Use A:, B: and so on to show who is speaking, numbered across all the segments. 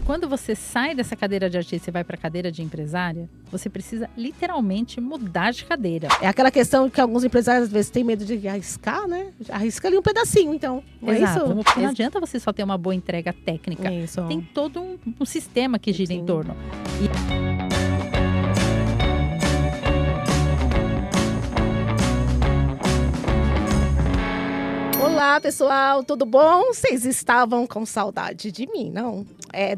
A: quando você sai dessa cadeira de artista e vai para a cadeira de empresária, você precisa literalmente mudar de cadeira.
B: É aquela questão que alguns empresários às vezes têm medo de arriscar, né? Arrisca ali um pedacinho, então. Não é
A: Exato,
B: isso?
A: porque não adianta você só ter uma boa entrega técnica.
B: Isso.
A: Tem todo um sistema que gira em torno.
B: Olá, pessoal, tudo bom? Vocês estavam com saudade de mim, não?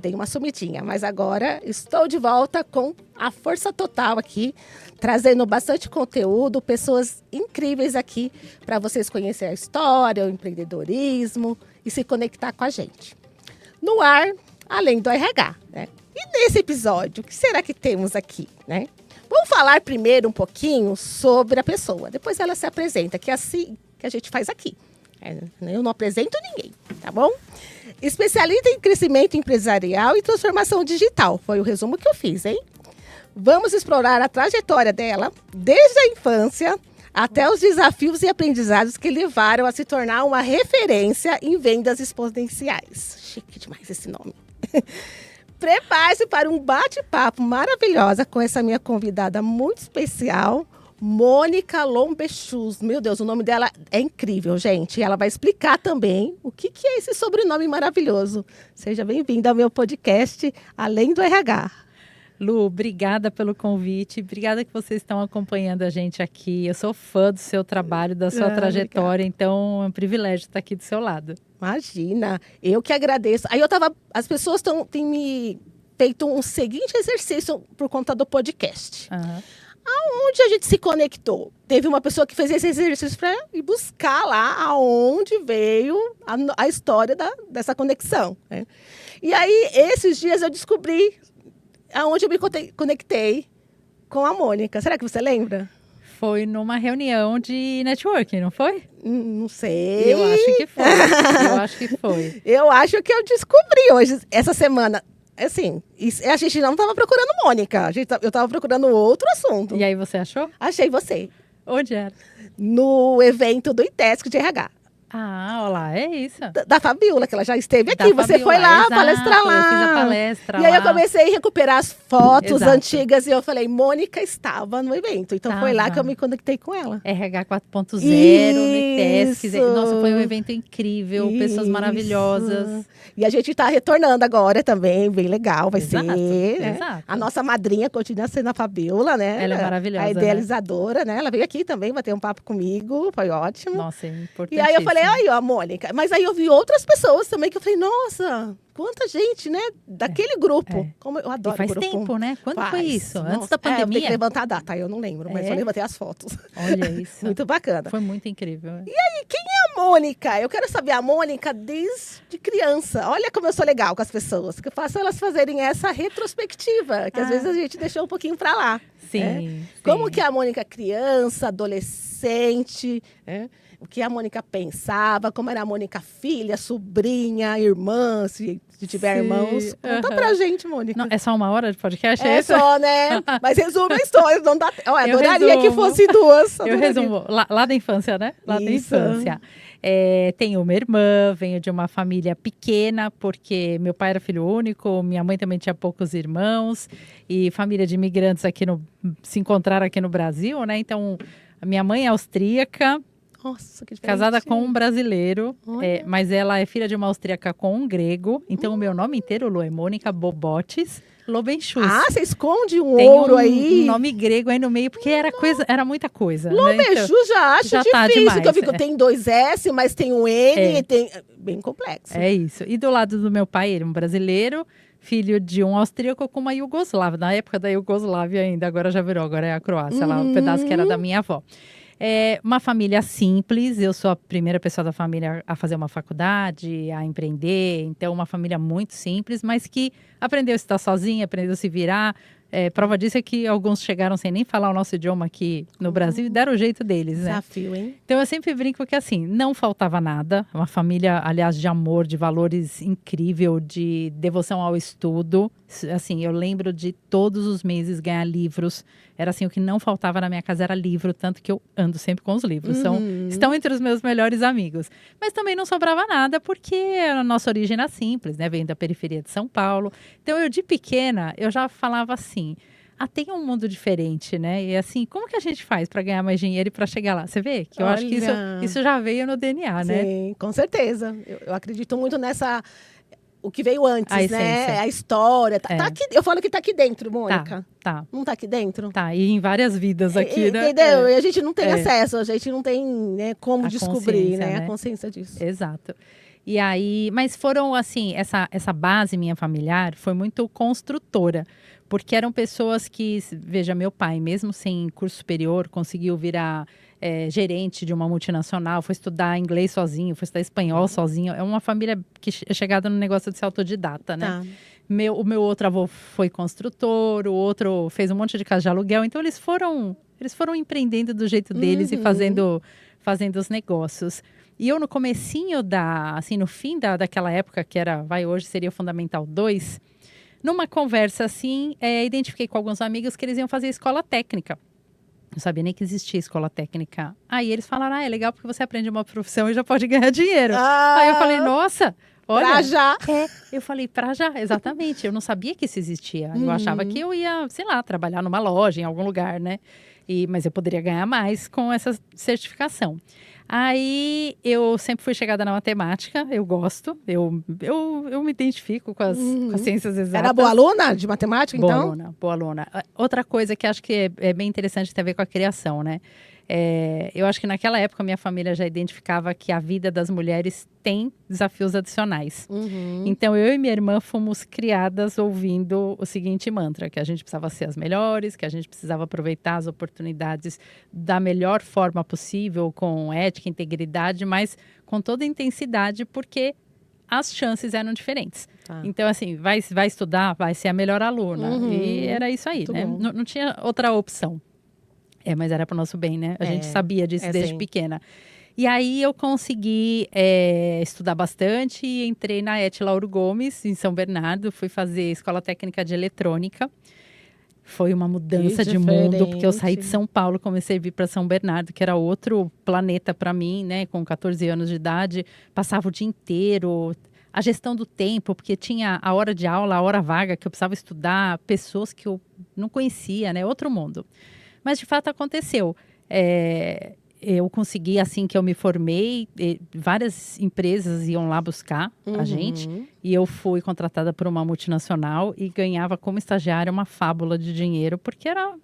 B: Dei uma sumidinha, mas agora estou de volta com a força total aqui, trazendo bastante conteúdo, pessoas incríveis aqui para vocês conhecerem a história, o empreendedorismo e se conectar com a gente. No ar, além do RH, né? E nesse episódio, o que será que temos aqui, né? Vamos falar primeiro um pouquinho sobre a pessoa, depois ela se apresenta, que é assim que a gente faz aqui. Eu não apresento ninguém, tá bom? Especialista em crescimento empresarial e transformação digital. Foi o resumo que eu fiz, hein? Vamos explorar a trajetória dela, desde a infância até os desafios e aprendizados que levaram a se tornar uma referência em vendas exponenciais. Chique demais esse nome. Prepare-se para um bate-papo maravilhoso com essa minha convidada muito especial, Mônica Lombechus. Meu Deus, o nome dela é incrível, gente. E ela vai explicar também o que é esse sobrenome maravilhoso. Seja bem-vinda ao meu podcast, Além do RH.
A: Lu, obrigada pelo convite. Obrigada que vocês estão acompanhando a gente aqui. Eu sou fã do seu trabalho, da sua trajetória, então é um privilégio estar aqui do seu lado.
B: Imagina, eu que agradeço. As pessoas têm me feito um seguinte exercício por conta do podcast.
A: Uhum.
B: Aonde a gente se conectou? Teve uma pessoa que fez esse exercício para ir buscar lá aonde veio a história dessa conexão, né? E aí, esses dias eu descobri aonde eu me conectei com a Mônica. Será que você lembra?
A: Foi numa reunião de networking, não foi?
B: Não sei.
A: Eu acho que foi.
B: Eu acho que eu descobri hoje, essa semana. Assim, a gente não estava procurando Mônica, eu estava procurando outro assunto.
A: E aí você achou?
B: Achei você.
A: Onde era?
B: No evento do ITESC de RH.
A: Ah, olha lá, é isso.
B: Da Fabiola, que ela já esteve aqui. Você foi lá,
A: exato,
B: palestrar lá.
A: Eu fiz a palestra
B: e
A: lá.
B: aí eu comecei a recuperar as fotos
A: Exato.
B: antigas e eu falei, Mônica estava no evento. Então foi lá que eu me conectei com ela.
A: RH 4.0, no ITESC.
B: Isso.
A: Nossa, foi um evento incrível, pessoas maravilhosas.
B: E a gente está retornando agora também, bem legal, vai ser. Né?
A: Exato.
B: A nossa madrinha continua sendo a Fabiola, né?
A: Ela é maravilhosa,
B: a idealizadora, né? Ela veio aqui também bater um papo comigo, foi ótimo.
A: Nossa, é importantíssimo.
B: E aí eu falei, aí ó, Mônica. Mas aí eu vi outras pessoas também que eu falei, nossa, quanta gente, né? Daquele grupo. Como eu adoro
A: e faz
B: grupo.
A: Tempo, né? Quando foi isso?
B: Nossa.
A: Antes da pandemia?
B: Eu tenho que levantar a data, eu não lembro, mas eu levantei as fotos.
A: Olha isso.
B: Muito bacana.
A: Foi muito incrível.
B: E aí, quem é a Mônica? Eu quero saber a Mônica desde criança. Olha como eu sou legal com as pessoas, que eu faço elas fazerem essa retrospectiva, que às vezes a gente deixou um pouquinho pra lá.
A: Sim,
B: né?
A: sim.
B: Como que é a Mônica criança, adolescente, né? O que a Mônica pensava, como era a Mônica filha, sobrinha, irmã, se tiver irmãos. Conta pra gente, Mônica.
A: Não, é só 1 hora de podcast?
B: É só, né? Mas resume a história. Não dá... adoraria que fosse 2.
A: Eu resumo. Lá da infância, né? Lá da infância. Tenho uma irmã, venho de uma família pequena, porque meu pai era filho único, minha mãe também tinha poucos irmãos, e família de imigrantes se encontraram aqui no Brasil, né? Então, a minha mãe é austríaca,
B: nossa, que diferente.
A: Casada com um brasileiro, mas ela é filha de uma austríaca com um grego. Então, o meu nome inteiro, Lu, é Mônica Bobotes Lobenchus.
B: Ah, você esconde
A: Tem
B: ouro aí.
A: Um nome grego aí no meio, porque era muita coisa.
B: Lobenchus, né? Então, já acho
A: já
B: difícil,
A: tá demais,
B: que eu fico, tem 2 S, mas tem um N, tem... Bem complexo.
A: É isso. E do lado do meu pai, ele é um brasileiro, filho de um austríaco com uma iugoslava. Na época da Iugoslávia ainda, agora já virou, agora é a Croácia, lá, o pedaço que era da minha avó. É uma família simples, eu sou a primeira pessoa da família a fazer uma faculdade, a empreender, então uma família muito simples, mas que aprendeu a estar sozinha, aprendeu a se virar. Prova disso é que alguns chegaram sem nem falar o nosso idioma aqui no Brasil e deram o jeito deles, né?
B: Desafio, hein?
A: Então, eu sempre brinco que, assim, não faltava nada. Uma família, aliás, de amor, de valores incrível, de devoção ao estudo. Assim, eu lembro de todos os meses ganhar livros. Era assim, o que não faltava na minha casa era livro, tanto que eu ando sempre com os livros. Estão entre os meus melhores amigos. Mas também não sobrava nada, porque a nossa origem era simples, né? Vem da periferia de São Paulo. Então, eu de pequena, eu já falava assim... tem um mundo diferente, né? E assim, como que a gente faz para ganhar mais dinheiro e para chegar lá? Você vê que eu acho que isso já veio no DNA, né?
B: Sim, com certeza. Eu acredito muito nessa... O que veio antes,
A: A essência.
B: né? A história. Tá aqui, eu falo que tá aqui dentro, Mônica.
A: Tá.
B: Não tá aqui dentro?
A: Tá, e em várias vidas aqui, né?
B: Entendeu? E a gente não tem acesso, a gente não tem, né, como
A: A
B: descobrir, né?
A: consciência, né?
B: A consciência disso.
A: Exato. E aí, mas foram assim, essa base minha familiar foi muito construtora, porque eram pessoas que, veja, meu pai, mesmo sem curso superior, conseguiu virar gerente de uma multinacional, foi estudar inglês sozinho, foi estudar espanhol sozinho. É uma família que é chegada no negócio de ser autodidata, né? Tá. O meu outro avô foi construtor, o outro fez um monte de casa de aluguel, então eles foram empreendendo do jeito deles e fazendo os negócios. E eu no comecinho no fim daquela época, que era, hoje seria o Fundamental 2, numa conversa assim, identifiquei com alguns amigos que eles iam fazer escola técnica. Não sabia nem que existia escola técnica. Aí eles falaram, é legal porque você aprende uma profissão e já pode ganhar dinheiro. Aí eu falei, nossa, olha.
B: Pra já.
A: Eu falei, pra já, exatamente. Eu não sabia que isso existia. Eu achava que eu ia, sei lá, trabalhar numa loja, em algum lugar, né? Mas eu poderia ganhar mais com essa certificação. Aí eu sempre fui chegada na matemática, eu gosto, eu me identifico com as ciências exatas.
B: Era boa aluna de matemática, então?
A: Boa aluna. Outra coisa que acho que é bem interessante tem a ver com a criação, né? Eu acho que naquela época minha família já identificava que a vida das mulheres tem desafios adicionais. Então eu e minha irmã fomos criadas ouvindo o seguinte mantra, que a gente precisava ser as melhores, que a gente precisava aproveitar as oportunidades da melhor forma possível, com ética, integridade, mas com toda intensidade, porque as chances eram diferentes. Então, assim, vai estudar, vai ser a melhor aluna. E era isso aí, né? Não tinha outra opção. Mas era para o nosso bem, né? A gente sabia disso desde pequena. E aí eu consegui estudar bastante e entrei na ETH Lauro Gomes, em São Bernardo. Fui fazer escola técnica de eletrônica. Foi uma mudança de mundo, porque eu saí de São Paulo, comecei a vir para São Bernardo, que era outro planeta para mim, né? Com 14 anos de idade, passava o dia inteiro. A gestão do tempo, porque tinha a hora de aula, a hora vaga, que eu precisava estudar, pessoas que eu não conhecia, né? Outro mundo. Mas, de fato, aconteceu. Eu consegui, assim que eu me formei, várias empresas iam lá buscar a gente. E eu fui contratada por uma multinacional e ganhava como estagiária uma fábula de dinheiro, porque era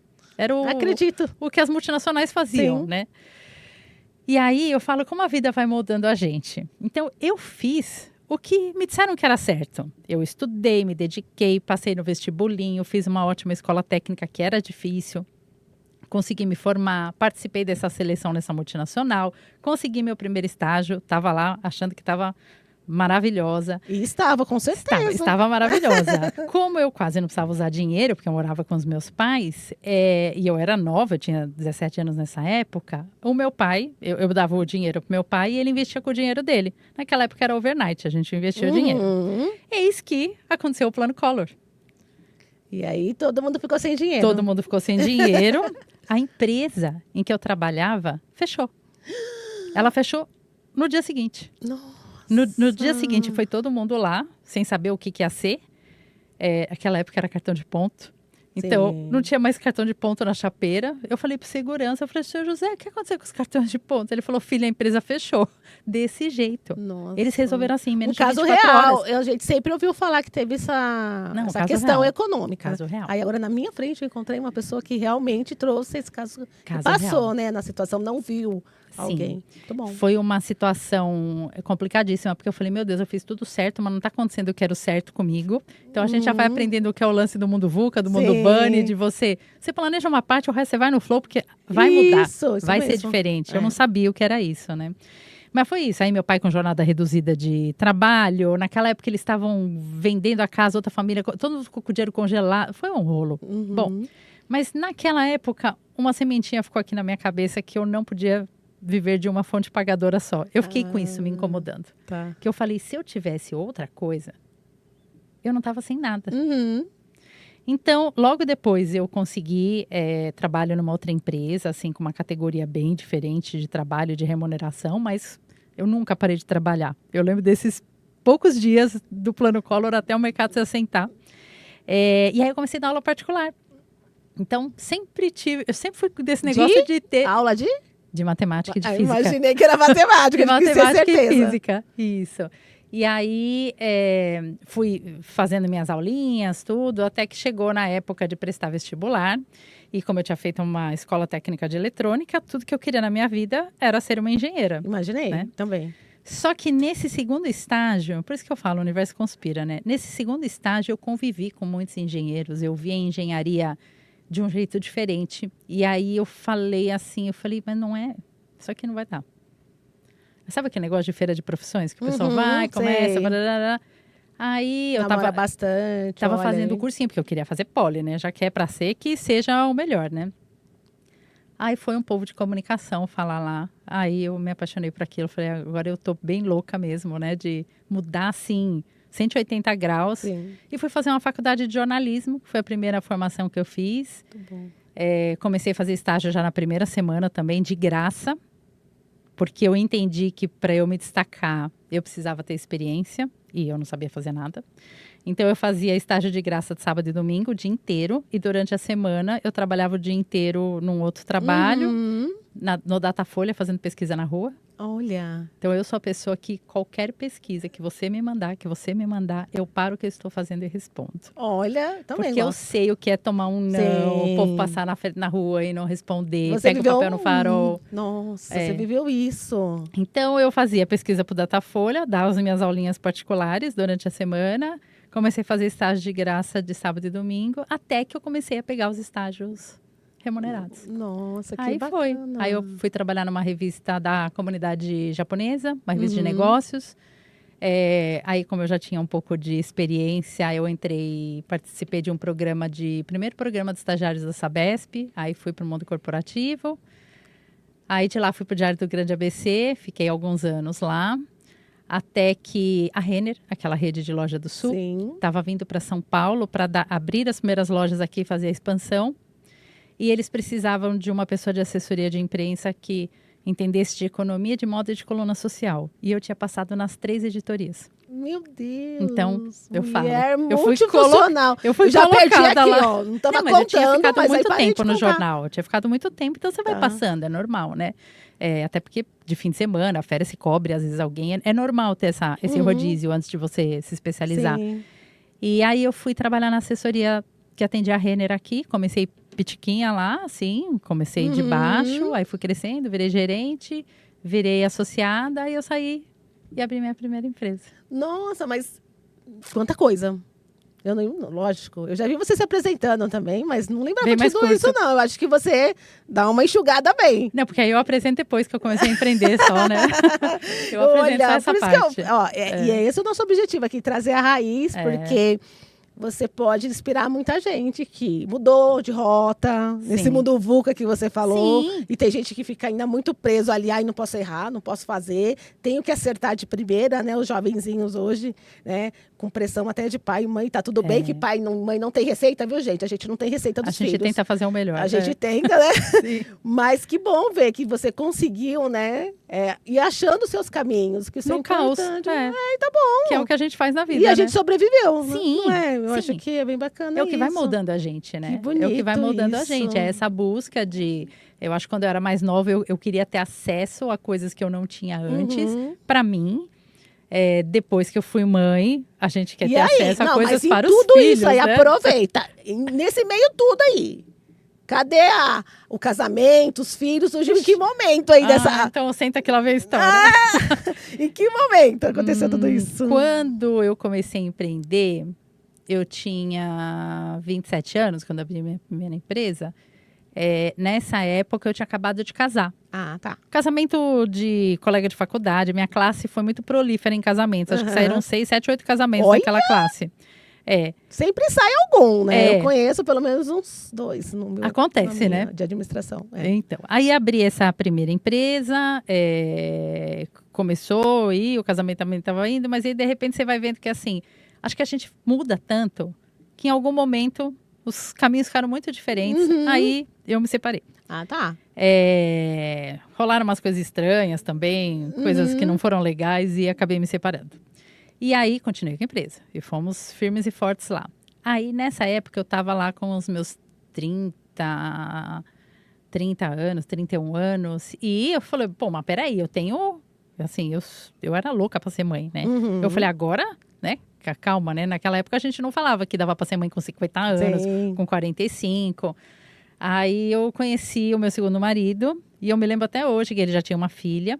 A: o que as multinacionais faziam, né? E aí, eu falo como a vida vai moldando a gente. Então, eu fiz o que me disseram que era certo. Eu estudei, me dediquei, passei no vestibulinho, fiz uma ótima escola técnica que era difícil. Consegui me formar, participei dessa seleção nessa multinacional, consegui meu primeiro estágio, estava lá achando que estava maravilhosa.
B: E estava, com certeza.
A: Estava maravilhosa. Como eu quase não precisava usar dinheiro, porque eu morava com os meus pais, e eu era nova, eu tinha 17 anos nessa época, o meu pai, eu dava o dinheiro para o meu pai e ele investia com o dinheiro dele. Naquela época era overnight, a gente investia o dinheiro. Eis que aconteceu o Plano Collor.
B: E aí todo mundo ficou sem dinheiro.
A: Todo mundo ficou sem dinheiro. A empresa em que eu trabalhava fechou. Ela fechou no dia seguinte.
B: Nossa.
A: No dia seguinte foi todo mundo lá, sem saber o que ia ser. Aquela época era cartão de ponto. Então, não tinha mais cartão de ponto na chapeira. Eu falei para o segurança, eu falei, senhor José, o que aconteceu com os cartões de ponto? Ele falou, filha, a empresa fechou. Desse jeito.
B: Nossa.
A: Eles resolveram assim, menos de
B: 24
A: real.
B: Horas. A gente sempre ouviu falar que teve essa questão
A: real.
B: Econômica.
A: Caso real.
B: Aí agora, na minha frente, eu encontrei uma pessoa que realmente trouxe esse caso
A: Caso
B: passou,
A: real.
B: né, na situação, não viu alguém.
A: Sim.
B: Muito bom.
A: Foi uma situação complicadíssima, porque eu falei, meu Deus, eu fiz tudo certo, mas não está acontecendo o que era o certo comigo. Então, a gente já vai aprendendo o que é o lance do mundo VUCA, do mundo Bunny, de você planeja uma parte, o resto você vai no flow, porque vai mudar, vai ser diferente. Eu não sabia o que era isso, né? Mas foi isso. Aí meu pai com jornada reduzida de trabalho. Naquela época eles estavam vendendo a casa, outra família, todo mundo com o dinheiro congelado. Foi um rolo. Bom, mas naquela época, uma sementinha ficou aqui na minha cabeça que eu não podia viver de uma fonte pagadora só. Eu fiquei com isso me incomodando.
B: Tá.
A: Que eu falei, se eu tivesse outra coisa, eu não estava sem nada. Então, logo depois eu consegui trabalho numa outra empresa, assim, com uma categoria bem diferente de trabalho, de remuneração, mas eu nunca parei de trabalhar. Eu lembro desses poucos dias do Plano Collor até o mercado se assentar. E aí eu comecei a dar aula particular. Então, eu sempre fui desse negócio de ter...
B: Aula de?
A: De matemática e de física.
B: Imaginei que era matemática,
A: de matemática
B: e
A: física, isso. E aí, fui fazendo minhas aulinhas, tudo, até que chegou na época de prestar vestibular. E como eu tinha feito uma escola técnica de eletrônica, tudo que eu queria na minha vida era ser uma engenheira.
B: Imaginei, né? Também.
A: Só que nesse segundo estágio, por isso que eu falo, o universo conspira, né? Nesse segundo estágio, eu convivi com muitos engenheiros, eu vi a engenharia de um jeito diferente. E aí eu falei, mas não é, isso aqui não vai dar. Sabe aquele negócio de feira de profissões? Que o pessoal vai, começa, blá. Aí eu
B: namora bastante.
A: Tava fazendo o cursinho, porque eu queria fazer poli, né? Já que é pra ser, que seja o melhor, né? Aí foi um povo de comunicação falar lá. Aí eu me apaixonei por aquilo. Falei, agora eu tô bem louca mesmo, né? De mudar, assim, 180 graus.
B: Sim.
A: E fui fazer uma faculdade de jornalismo, que foi a primeira formação que eu fiz.
B: Muito bom.
A: Comecei a fazer estágio já na primeira semana também, de graça. Porque eu entendi que para eu me destacar, eu precisava ter experiência. E eu não sabia fazer nada. Então, eu fazia estágio de graça de sábado e domingo, o dia inteiro. E durante a semana, eu trabalhava o dia inteiro num outro trabalho. No Datafolha, fazendo pesquisa na rua.
B: Olha.
A: Então, eu sou a pessoa que qualquer pesquisa que você me mandar, eu paro o que eu estou fazendo e respondo.
B: Olha, também
A: porque eu sei o que é tomar um não,
B: Sim.
A: o povo passar na rua e não responder,
B: você
A: pega o papel no farol.
B: Nossa, você viveu isso.
A: Então, eu fazia pesquisa para o Datafolha, dava as minhas aulinhas particulares durante a semana. Comecei a fazer estágio de graça de sábado e domingo, até que eu comecei a pegar os estágios remunerados.
B: Nossa, que
A: Aí
B: bacana.
A: foi. Aí eu fui trabalhar numa revista da comunidade japonesa, uma revista de negócios. Aí, como eu já tinha um pouco de experiência, eu participei de primeiro programa de estagiários da Sabesp. Aí fui para o mundo corporativo. Aí de lá fui para o Diário do Grande ABC, fiquei alguns anos lá. Até que a Renner, aquela rede de loja do Sul, estava vindo para São Paulo para abrir as primeiras lojas aqui e fazer a expansão. E eles precisavam de uma pessoa de assessoria de imprensa que entendesse de economia, de moda e de coluna social. E eu tinha passado nas 3 editorias.
B: Meu Deus.
A: Então, eu falo.
B: Eu fui multifuncional.
A: Eu fui
B: já perdi aqui,
A: lá.
B: ó. Não estava
A: mas
B: contando,
A: eu tinha ficado
B: mas
A: muito tempo no
B: contar.
A: jornal. Eu tinha ficado muito tempo, então você vai passando, é normal, né? Até porque de fim de semana, a férias se cobre, às vezes alguém... É normal ter esse rodízio antes de você se especializar.
B: Sim.
A: E aí eu fui trabalhar na assessoria que atendia a Renner aqui. Comecei pitiquinha lá, assim. Comecei de baixo, aí fui crescendo, virei gerente, virei associada. Aí eu saí e abri minha primeira empresa.
B: Nossa, mas quanta coisa. Lógico, eu já vi você se apresentando também, mas não lembrava de tudo isso, não. Eu acho que você dá uma enxugada bem.
A: Não, porque aí eu apresento depois que eu comecei a empreender só, né? Eu apresento só essa parte.
B: E é esse o nosso objetivo aqui, trazer a raiz, porque você pode inspirar muita gente que mudou de rota, nesse mundo VUCA que você falou.
A: Sim.
B: E tem gente que fica ainda muito preso ali, não posso errar, não posso fazer, tenho que acertar de primeira, né? Os jovenzinhos hoje, né? Com pressão até de pai e mãe, tá tudo bem que mãe não tem receita, viu, gente? A gente não tem receita dos filhos.
A: A gente tenta fazer o melhor.
B: A gente tenta, né? Sim. Mas que bom ver que você conseguiu, né? Ir achando os seus caminhos, que isso é importante. Tá bom.
A: Que é o que a gente faz na vida,
B: e a gente sobreviveu.
A: Sim.
B: Não é? Eu acho que é bem bacana
A: É o que vai moldando a gente, né?
B: Que bonito.
A: É o que vai moldando a gente. É essa busca de... Eu acho que quando eu era mais nova, eu queria ter acesso a coisas que eu não tinha antes. Pra mim, depois que eu fui mãe, a gente quer ter acesso a coisas para os filhos.
B: Tudo isso aí,
A: né?
B: aproveita. Nesse meio tudo aí. Cadê o casamento, os filhos? Surgiu em que momento aí dessa...
A: Então senta que lá vem a história.
B: Em que momento aconteceu tudo isso?
A: Quando eu comecei a empreender, eu tinha 27 anos, quando abri minha primeira empresa. Nessa época, eu tinha acabado de casar.
B: Ah, tá.
A: Casamento de colega de faculdade. Minha classe foi muito prolífera em casamentos. Acho que saíram 6, 7, 8 casamentos naquela classe.
B: Sempre sai algum, né? Eu conheço pelo menos uns 2 no meu.
A: Acontece, né?
B: De administração.
A: Então, aí abri essa primeira empresa, começou e o casamento também estava indo, mas aí de repente você vai vendo que assim, acho que a gente muda tanto que em algum momento os caminhos ficaram muito diferentes. Aí eu me separei.
B: Ah, tá.
A: Rolaram umas coisas estranhas também, coisas que não foram legais e acabei me separando. E aí, continuei com a empresa. E fomos firmes e fortes lá. Aí, nessa época, eu estava lá com os meus 30 anos, 31 anos. E eu falei, pô, mas peraí, eu tenho... Assim, eu era louca para ser mãe, né? Eu falei, agora, né? Calma, né? Naquela época, a gente não falava que dava para ser mãe com 50 anos, com 45. Aí, eu conheci o meu segundo marido. E eu me lembro até hoje que ele já tinha uma filha.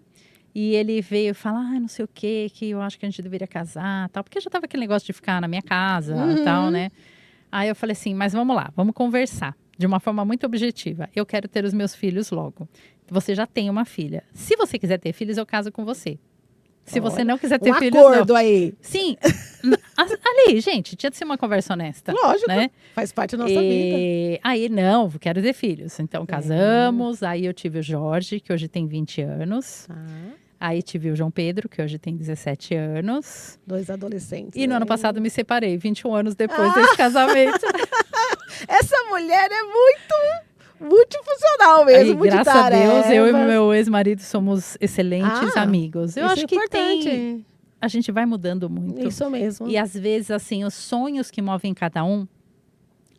A: E ele veio falar, não sei o quê, que eu acho que a gente deveria casar, tal. Porque já tava aquele negócio de ficar na minha casa, tal, né? Aí eu falei assim, mas vamos lá, vamos conversar. De uma forma muito objetiva. Eu quero ter os meus filhos logo. Você já tem uma filha. Se você quiser ter filhos, eu caso com você. Se você não quiser ter filhos,
B: acordo aí.
A: Sim. Ali, gente, tinha de ser uma conversa honesta.
B: Lógico,
A: né?
B: Faz parte da nossa vida.
A: Aí, não, quero ter filhos. Então, casamos. Aí eu tive o Jorge, que hoje tem 20 anos. Aí tive o João Pedro, que hoje tem 17 anos.
B: 2 adolescentes.
A: E no ano passado me separei, 21 anos depois desse casamento.
B: Essa mulher é muito multifuncional mesmo,
A: graças a Deus, eu e meu ex-marido somos excelentes amigos. Eu acho que a gente vai mudando muito.
B: Isso mesmo.
A: E às vezes, assim, os sonhos que movem cada um,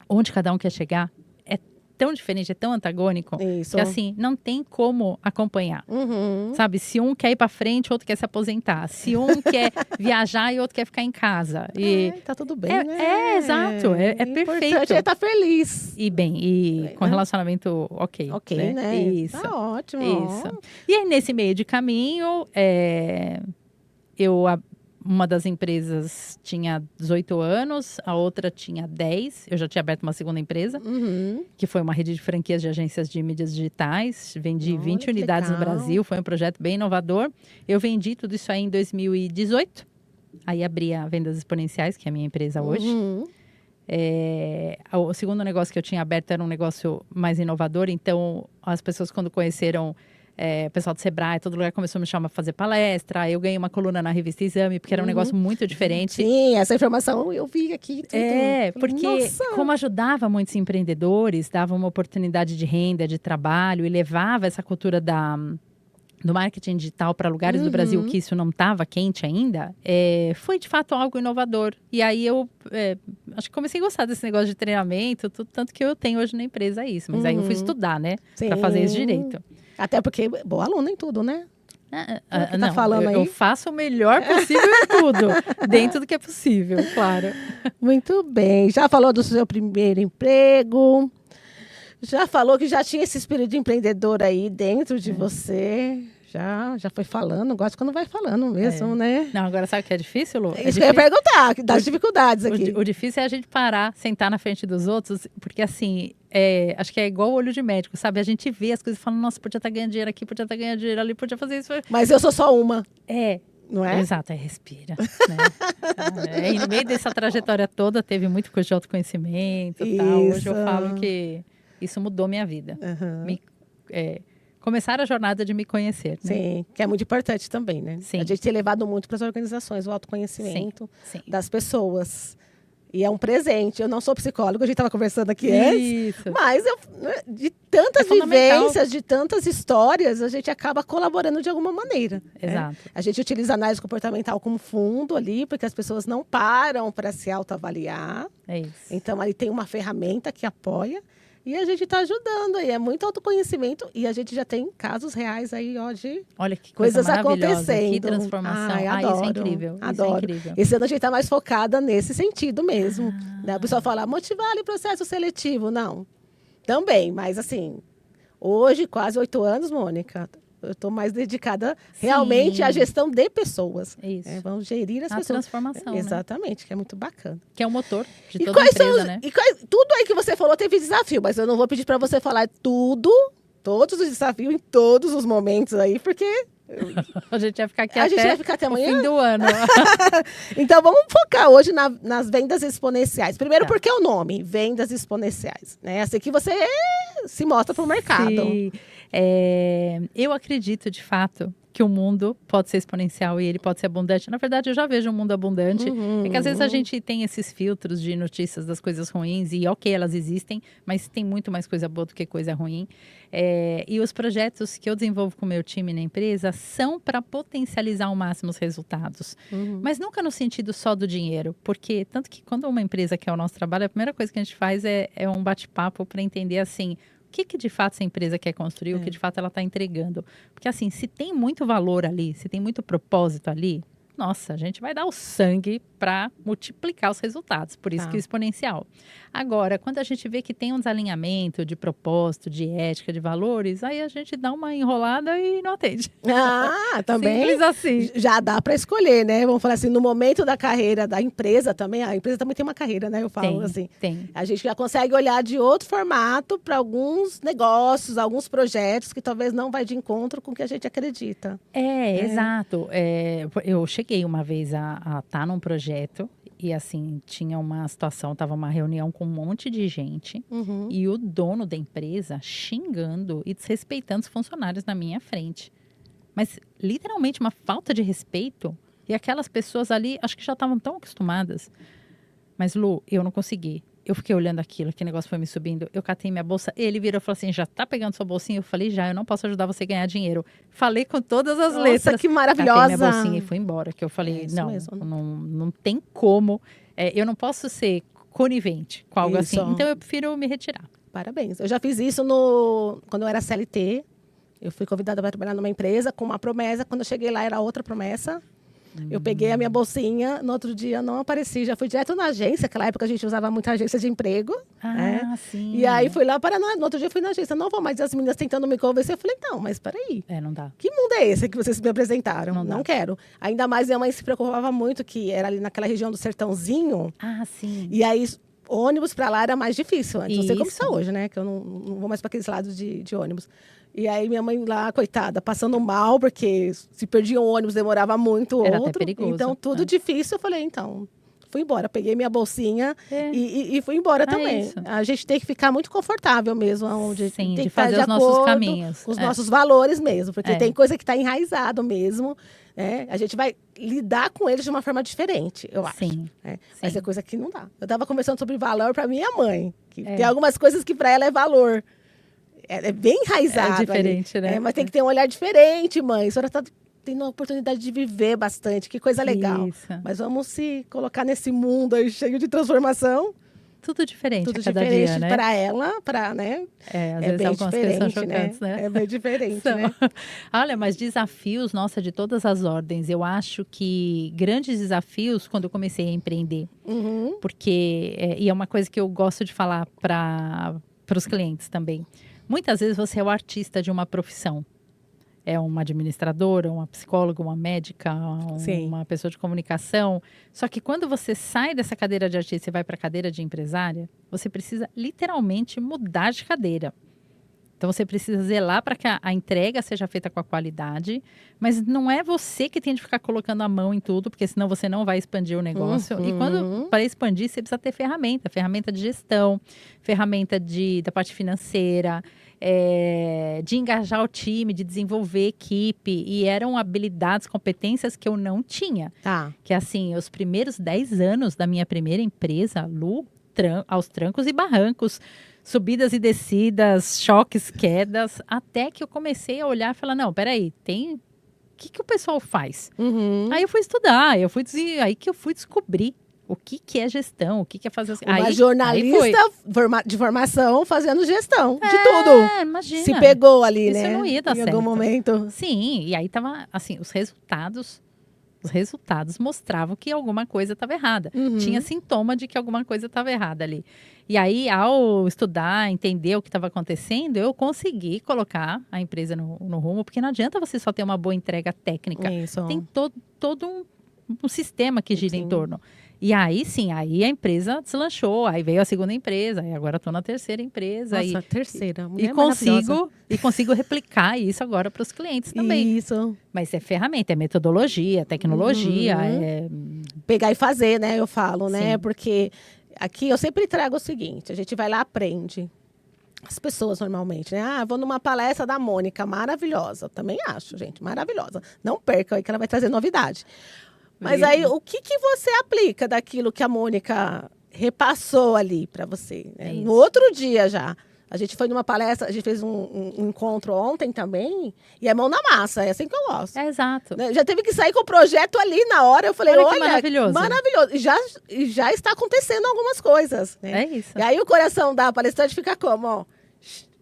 A: onde cada um quer chegar, é tão diferente, é tão antagônico, que assim, não tem como acompanhar. Sabe, se um quer ir pra frente, o outro quer se aposentar. Se um quer viajar e o outro quer ficar em casa. E
B: tá tudo bem, né?
A: Exato, é perfeito. O importante
B: é estar feliz.
A: E bem, com relacionamento ok.
B: Ok, né?
A: Isso.
B: Tá ótimo.
A: Isso. E aí, nesse meio de caminho, uma das empresas tinha 18 anos, a outra tinha 10. Eu já tinha aberto uma segunda empresa, que foi uma rede de franquias de agências de mídias digitais. Vendi 20 unidades no Brasil, foi um projeto bem inovador. Eu vendi tudo isso aí em 2018. Aí abri a Vendas Exponenciais, que é a minha empresa hoje. O segundo negócio que eu tinha aberto era um negócio mais inovador. Então, as pessoas quando conheceram... o pessoal do Sebrae, todo lugar começou a me chamar para fazer palestra. Eu ganhei uma coluna na revista Exame, porque era um negócio muito diferente.
B: Sim, essa informação eu vi aqui. Tudo.
A: Porque como ajudava muitos empreendedores, dava uma oportunidade de renda, de trabalho, e levava essa cultura do marketing digital para lugares do Brasil que isso não estava quente ainda, foi de fato algo inovador. E aí eu acho que comecei a gostar desse negócio de treinamento, tanto que eu tenho hoje na empresa isso. Mas aí eu fui estudar, né? Para fazer isso direito.
B: Até porque boa aluna em tudo, né?
A: Não, falando eu faço o melhor possível em tudo, dentro do que é possível, claro.
B: Muito bem. Já falou do seu primeiro emprego, já falou que já tinha esse espírito de empreendedor aí dentro de você. Já foi falando, gosto quando vai falando mesmo, né?
A: Não, agora sabe o que é difícil, Lu?
B: Isso que eu ia perguntar, das dificuldades aqui.
A: O difícil é a gente parar, sentar na frente dos outros, porque assim, acho que é igual o olho de médico, sabe? A gente vê as coisas e fala, nossa, podia estar ganhando dinheiro aqui, podia estar ganhando dinheiro ali, podia fazer isso.
B: Mas eu sou só uma.
A: Não é? Exato, respira. Né? E no meio dessa trajetória toda, teve muito coisa de autoconhecimento e tal. Hoje eu falo que isso mudou minha vida. Começar a jornada de me conhecer. Né?
B: Sim, que é muito importante também, né?
A: Sim.
B: A gente tem levado muito para as organizações o autoconhecimento das pessoas. E é um presente. Eu não sou psicóloga, a gente estava conversando aqui antes. Mas de tantas vivências, de tantas histórias, a gente acaba colaborando de alguma maneira.
A: Exato.
B: A gente utiliza a análise comportamental como fundo ali, porque as pessoas não param para se autoavaliar.
A: É isso.
B: Então, ali tem uma ferramenta que apoia. E a gente está ajudando aí, é muito autoconhecimento. E a gente já tem casos reais aí, de
A: Olha que coisas
B: acontecendo.
A: Que transformação.
B: Adoro,
A: isso é incrível.
B: Adoro.
A: Isso é incrível.
B: Esse ano a gente está mais focada nesse sentido mesmo. Né? O pessoal fala, motivar ali processo seletivo. Não, também, mas assim, hoje, quase 8 anos, Mônica, Eu estou mais dedicada realmente à gestão de pessoas.
A: Isso.
B: Vamos gerir as
A: A
B: pessoas.
A: transformação,
B: Exatamente, que é muito bacana.
A: Que é o motor de
B: E
A: toda
B: quais
A: empresa,
B: são
A: né?
B: tudo aí que você falou teve desafio, mas eu não vou pedir para você falar tudo, todos os desafios em todos os momentos aí, porque
A: A gente vai ficar aqui
B: a gente vai ficar até
A: o
B: amanhã.
A: fim do ano.
B: Então vamos focar hoje nas vendas exponenciais. Primeiro,
A: Tá.
B: porque é o nome, vendas exponenciais, né? Assim que você se mostra para o mercado.
A: Sim. Eu acredito, de fato, que o mundo pode ser exponencial e ele pode ser abundante. Na verdade, eu já vejo um mundo abundante. É que às vezes a gente tem esses filtros de notícias das coisas ruins e, ok, elas existem, mas tem muito mais coisa boa do que coisa ruim. E os projetos que eu desenvolvo com o meu time na empresa são para potencializar ao máximo os resultados. Mas nunca no sentido só do dinheiro, porque tanto que quando uma empresa quer o nosso trabalho, a primeira coisa que a gente faz é um bate-papo para entender assim, o que de fato essa empresa quer construir, o que de fato ela está entregando. Porque assim, se tem muito valor ali, se tem muito propósito ali, nossa, a gente vai dar o sangue para multiplicar os resultados. Por isso que o exponencial. Agora, quando a gente vê que tem um desalinhamento de propósito, de ética, de valores, aí a gente dá uma enrolada e não atende.
B: Também.
A: Simples assim.
B: Já dá para escolher, né? Vamos falar assim, no momento da carreira da empresa também, a empresa também tem uma carreira, né? Eu falo assim.
A: Tem.
B: A gente já consegue olhar de outro formato para alguns negócios, alguns projetos que talvez não vai de encontro com o que a gente acredita.
A: Exato. Eu cheguei uma vez a estar num projeto e assim, tinha uma situação, tava uma reunião com um monte de gente e o dono da empresa xingando e desrespeitando os funcionários na minha frente. Mas literalmente uma falta de respeito e aquelas pessoas ali, acho que já estavam tão acostumadas. Mas Lu, eu não consegui. Eu fiquei olhando aquilo, que negócio foi me subindo. Eu catei minha bolsa, ele virou e falou assim, já tá pegando sua bolsinha? Eu falei, já, eu não posso ajudar você a ganhar dinheiro. Falei com todas as letras.
B: Nossa, que maravilhosa!
A: Catei minha bolsinha e fui embora, que eu falei, não tem como. Eu não posso ser conivente com algo assim. Então, eu prefiro me retirar.
B: Parabéns. Eu já fiz isso quando eu era CLT. Eu fui convidada para trabalhar numa empresa com uma promessa. Quando eu cheguei lá, era outra promessa. Eu peguei a minha bolsinha, no outro dia não apareci, já fui direto na agência, naquela época a gente usava muita agência de emprego.
A: Sim.
B: E aí fui lá no outro dia fui na agência, não vou mais, as meninas tentando me convencer, eu falei, não, mas peraí.
A: Não dá.
B: Que mundo é esse que vocês me apresentaram?
A: Não
B: quero. Ainda mais minha mãe se preocupava muito, que era ali naquela região do Sertãozinho.
A: Sim.
B: E aí ônibus para lá era mais difícil, antes. Não sei como
A: Isso.
B: está hoje, né, que eu não vou mais para aqueles lados de ônibus. E aí minha mãe lá, coitada, passando mal, porque se perdia um ônibus, demorava muito
A: Era
B: outro.
A: até perigoso.
B: Então, tudo difícil. Eu falei, então, fui embora. Peguei minha bolsinha e fui embora também.
A: Isso.
B: A gente tem que ficar muito confortável mesmo. Onde
A: Sim,
B: tem que
A: de fazer os nossos caminhos.
B: Com os nossos valores mesmo. Porque tem coisa que está enraizado mesmo. A gente vai lidar com eles de uma forma diferente, eu acho.
A: Sim.
B: Mas é coisa que não dá. Eu estava conversando sobre valor para minha mãe. Que tem algumas coisas que para ela é valor. É bem enraizado.
A: É diferente,
B: ali.
A: né?
B: Mas tem que ter um olhar diferente, mãe. A senhora está tendo a oportunidade de viver bastante. Que coisa legal.
A: Isso.
B: Mas vamos se colocar nesse mundo aí cheio de transformação.
A: Tudo diferente
B: Tudo
A: a cada
B: diferente
A: dia, né?
B: para ela, né?
A: Às vezes
B: bem
A: algumas coisas são
B: diferente,
A: chocantes, né?
B: É bem diferente, né?
A: Olha, mas desafios, nossa, de todas as ordens. Eu acho que grandes desafios quando eu comecei a empreender. Porque, e é uma coisa que eu gosto de falar para os clientes também. Muitas vezes você é o artista de uma profissão. É uma administradora, uma psicóloga, uma médica, uma pessoa de comunicação. Só que quando você sai dessa cadeira de artista e vai para a cadeira de empresária, você precisa literalmente mudar de cadeira. Então, você precisa zelar para que a entrega seja feita com a qualidade, mas não é você que tem de ficar colocando a mão em tudo, porque senão você não vai expandir o negócio. E para expandir, você precisa ter ferramenta de gestão, ferramenta da parte financeira, de engajar o time, de desenvolver equipe. E eram habilidades, competências que eu não tinha. Que assim, os primeiros 10 anos da minha primeira empresa, Lu, aos trancos e barrancos, subidas e descidas, choques, quedas, até que eu comecei a olhar e falar, não, peraí, o que o pessoal faz? Aí eu fui estudar, aí que eu fui descobrir o que é gestão, o que é fazer...
B: Uma jornalista de formação fazendo gestão de tudo.
A: Imagina.
B: Se pegou ali,
A: Isso
B: né?
A: Não ia dar
B: em
A: certo.
B: algum momento.
A: Sim, e aí tava, assim, os resultados Os resultados mostravam que alguma coisa estava errada. Tinha sintoma de que alguma coisa estava errada ali. E aí, ao estudar, entender o que estava acontecendo, eu consegui colocar a empresa no rumo, porque não adianta você só ter uma boa entrega técnica.
B: Isso.
A: Tem todo um sistema que gira em torno. E aí, sim, aí a empresa deslanchou, aí veio a segunda empresa, aí agora estou na terceira empresa.
B: Nossa, a terceira.
A: E consigo replicar isso agora para os clientes também.
B: Isso.
A: Mas é ferramenta, é metodologia, é tecnologia,
B: Pegar e fazer, né? Eu falo, né?
A: Sim.
B: Porque aqui eu sempre trago o seguinte, a gente vai lá, aprende. As pessoas normalmente, né? Ah, vou numa palestra da Mônica, maravilhosa. Também acho, gente, maravilhosa. Não perca aí que ela vai trazer novidade. Mas aí, o que você aplica daquilo que a Mônica repassou ali para você? Né? No outro dia já. A gente foi numa palestra, a gente fez um encontro ontem também, e é mão na massa, é assim que eu gosto.
A: É exato.
B: Né? Já teve que sair com o projeto ali na hora, eu falei, olha,
A: maravilhoso.
B: Maravilhoso. E já está acontecendo algumas coisas. Né?
A: É isso.
B: E aí o coração da palestrante fica como, ó,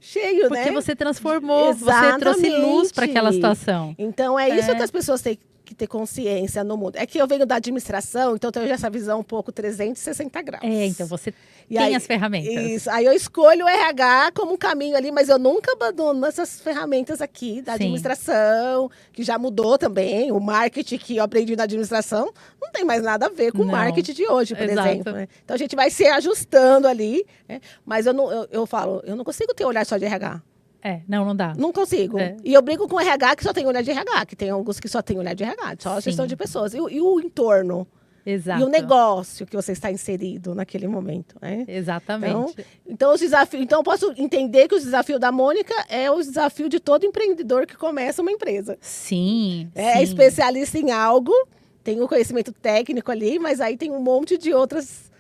B: cheio,
A: Porque
B: né?
A: você transformou,
B: Exatamente.
A: você trouxe luz para aquela situação.
B: Então, é isso que as pessoas têm que ter consciência no mundo. É que eu venho da administração, então eu tenho essa visão um pouco 360 graus.
A: Então você tem as ferramentas.
B: Isso. Aí eu escolho o RH como um caminho ali, mas eu nunca abandono essas ferramentas aqui da administração, que já mudou também. O marketing que eu aprendi na administração não tem mais nada a ver com o marketing de hoje, por exemplo. Né? Então a gente vai se ajustando ali, né? Mas eu falo, eu não consigo ter olhar só de RH.
A: Não dá.
B: Não consigo. E eu brigo com o RH que só tem olhar de RH, que tem alguns que só tem olhar de RH, só a gestão de pessoas. E o entorno.
A: Exato.
B: E o negócio que você está inserido naquele momento. Né?
A: Exatamente.
B: Então, os desafios. Então, eu posso entender que o desafio da Mônica é o desafio de todo empreendedor que começa uma empresa.
A: Sim.
B: É especialista em algo, tem o conhecimento técnico ali, mas aí tem um monte de outras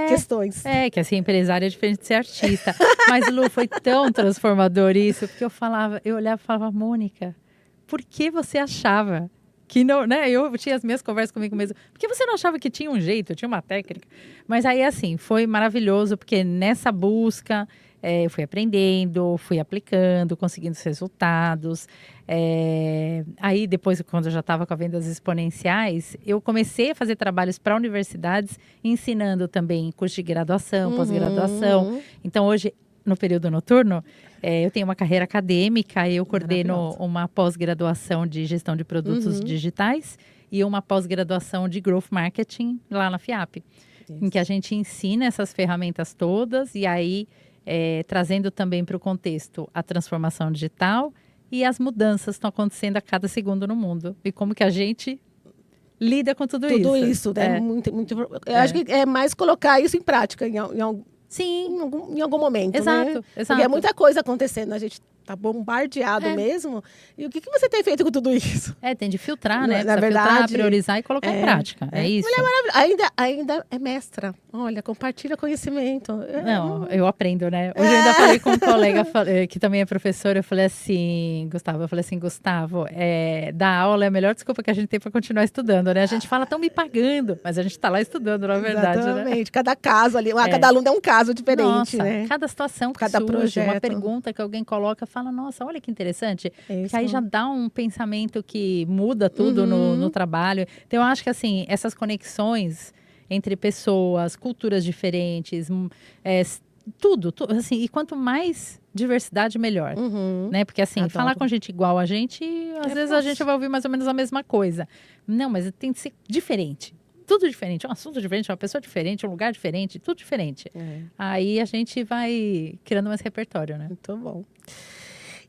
B: questões.
A: Que assim, empresária é diferente de ser artista. Mas, Lu, foi tão transformador isso, porque eu olhava e falava, Mônica, por que você achava que não, né? Eu tinha as minhas conversas comigo mesmo. Por que você não achava que tinha um jeito, tinha uma técnica? Mas aí, assim, foi maravilhoso, porque nessa busca eu fui aprendendo, fui aplicando, conseguindo os resultados. Aí, depois, quando eu já estava com a vendas exponenciais, eu comecei a fazer trabalhos para universidades, ensinando também curso de graduação, pós-graduação. Então, hoje, no período noturno, eu tenho uma carreira acadêmica, eu coordeno uma pós-graduação de gestão de produtos digitais e uma pós-graduação de growth marketing lá na FIAP, em que a gente ensina essas ferramentas todas e aí trazendo também para o contexto a transformação digital e as mudanças que estão acontecendo a cada segundo no mundo. E como que a gente lida com tudo isso.
B: Tudo isso, né? Muito. Eu acho que é mais colocar isso em prática
A: Sim.
B: Em algum momento,
A: exato,
B: né?
A: Exato.
B: Porque é muita coisa acontecendo, a gente tá bombardeado mesmo. E o que você tem feito com tudo isso?
A: Tem de filtrar, né?
B: Na verdade,
A: filtrar, priorizar e colocar em prática. É isso.
B: Mulher maravilhosa. Ainda é mestra. Olha, compartilha conhecimento.
A: Não, eu aprendo, né? Hoje eu ainda falei com um colega que também é professor, eu falei assim, Gustavo, dar aula é a melhor desculpa que a gente tem para continuar estudando, né? A gente fala, estão me pagando, mas a gente está lá estudando, na verdade,
B: exatamente.
A: Né?
B: Cada caso ali, cada aluno é um caso diferente,
A: nossa,
B: né?
A: Cada situação que
B: cada
A: surge,
B: projeto.
A: uma pergunta que alguém coloca, fala, nossa, olha que interessante. Que aí já dá um pensamento que muda tudo no trabalho. Então, eu acho que, assim, essas conexões entre pessoas, culturas diferentes, tudo, assim, e quanto mais diversidade, melhor, né? Porque, assim, falar com gente igual a gente, às vezes a gente vai ouvir mais ou menos a mesma coisa. Não, mas tem que ser diferente. Tudo diferente, um assunto diferente, uma pessoa diferente, um lugar diferente, tudo diferente. Aí a gente vai criando mais repertório, né?
B: Muito bom.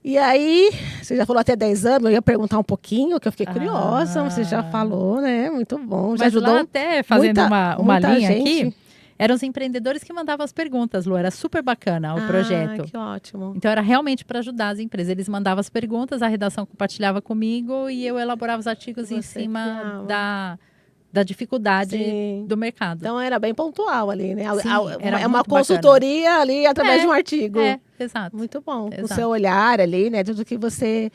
B: E aí, você já falou até 10 anos, eu ia perguntar um pouquinho, que eu fiquei curiosa, você já falou, né? Muito bom. Já
A: mas
B: ajudou
A: lá até fazendo uma linha
B: gente.
A: Aqui, eram os empreendedores que mandavam as perguntas, Lu, era super bacana o projeto.
B: Que ótimo.
A: Então era realmente para ajudar as empresas. Eles mandavam as perguntas, a redação compartilhava comigo e eu elaborava os artigos em cima da dificuldade do mercado.
B: Então era bem pontual ali, né?
A: Sim,
B: era uma consultoria bacana. Ali através de um artigo.
A: Exato.
B: Muito bom.
A: Exato.
B: O seu olhar ali, né? Tudo que você...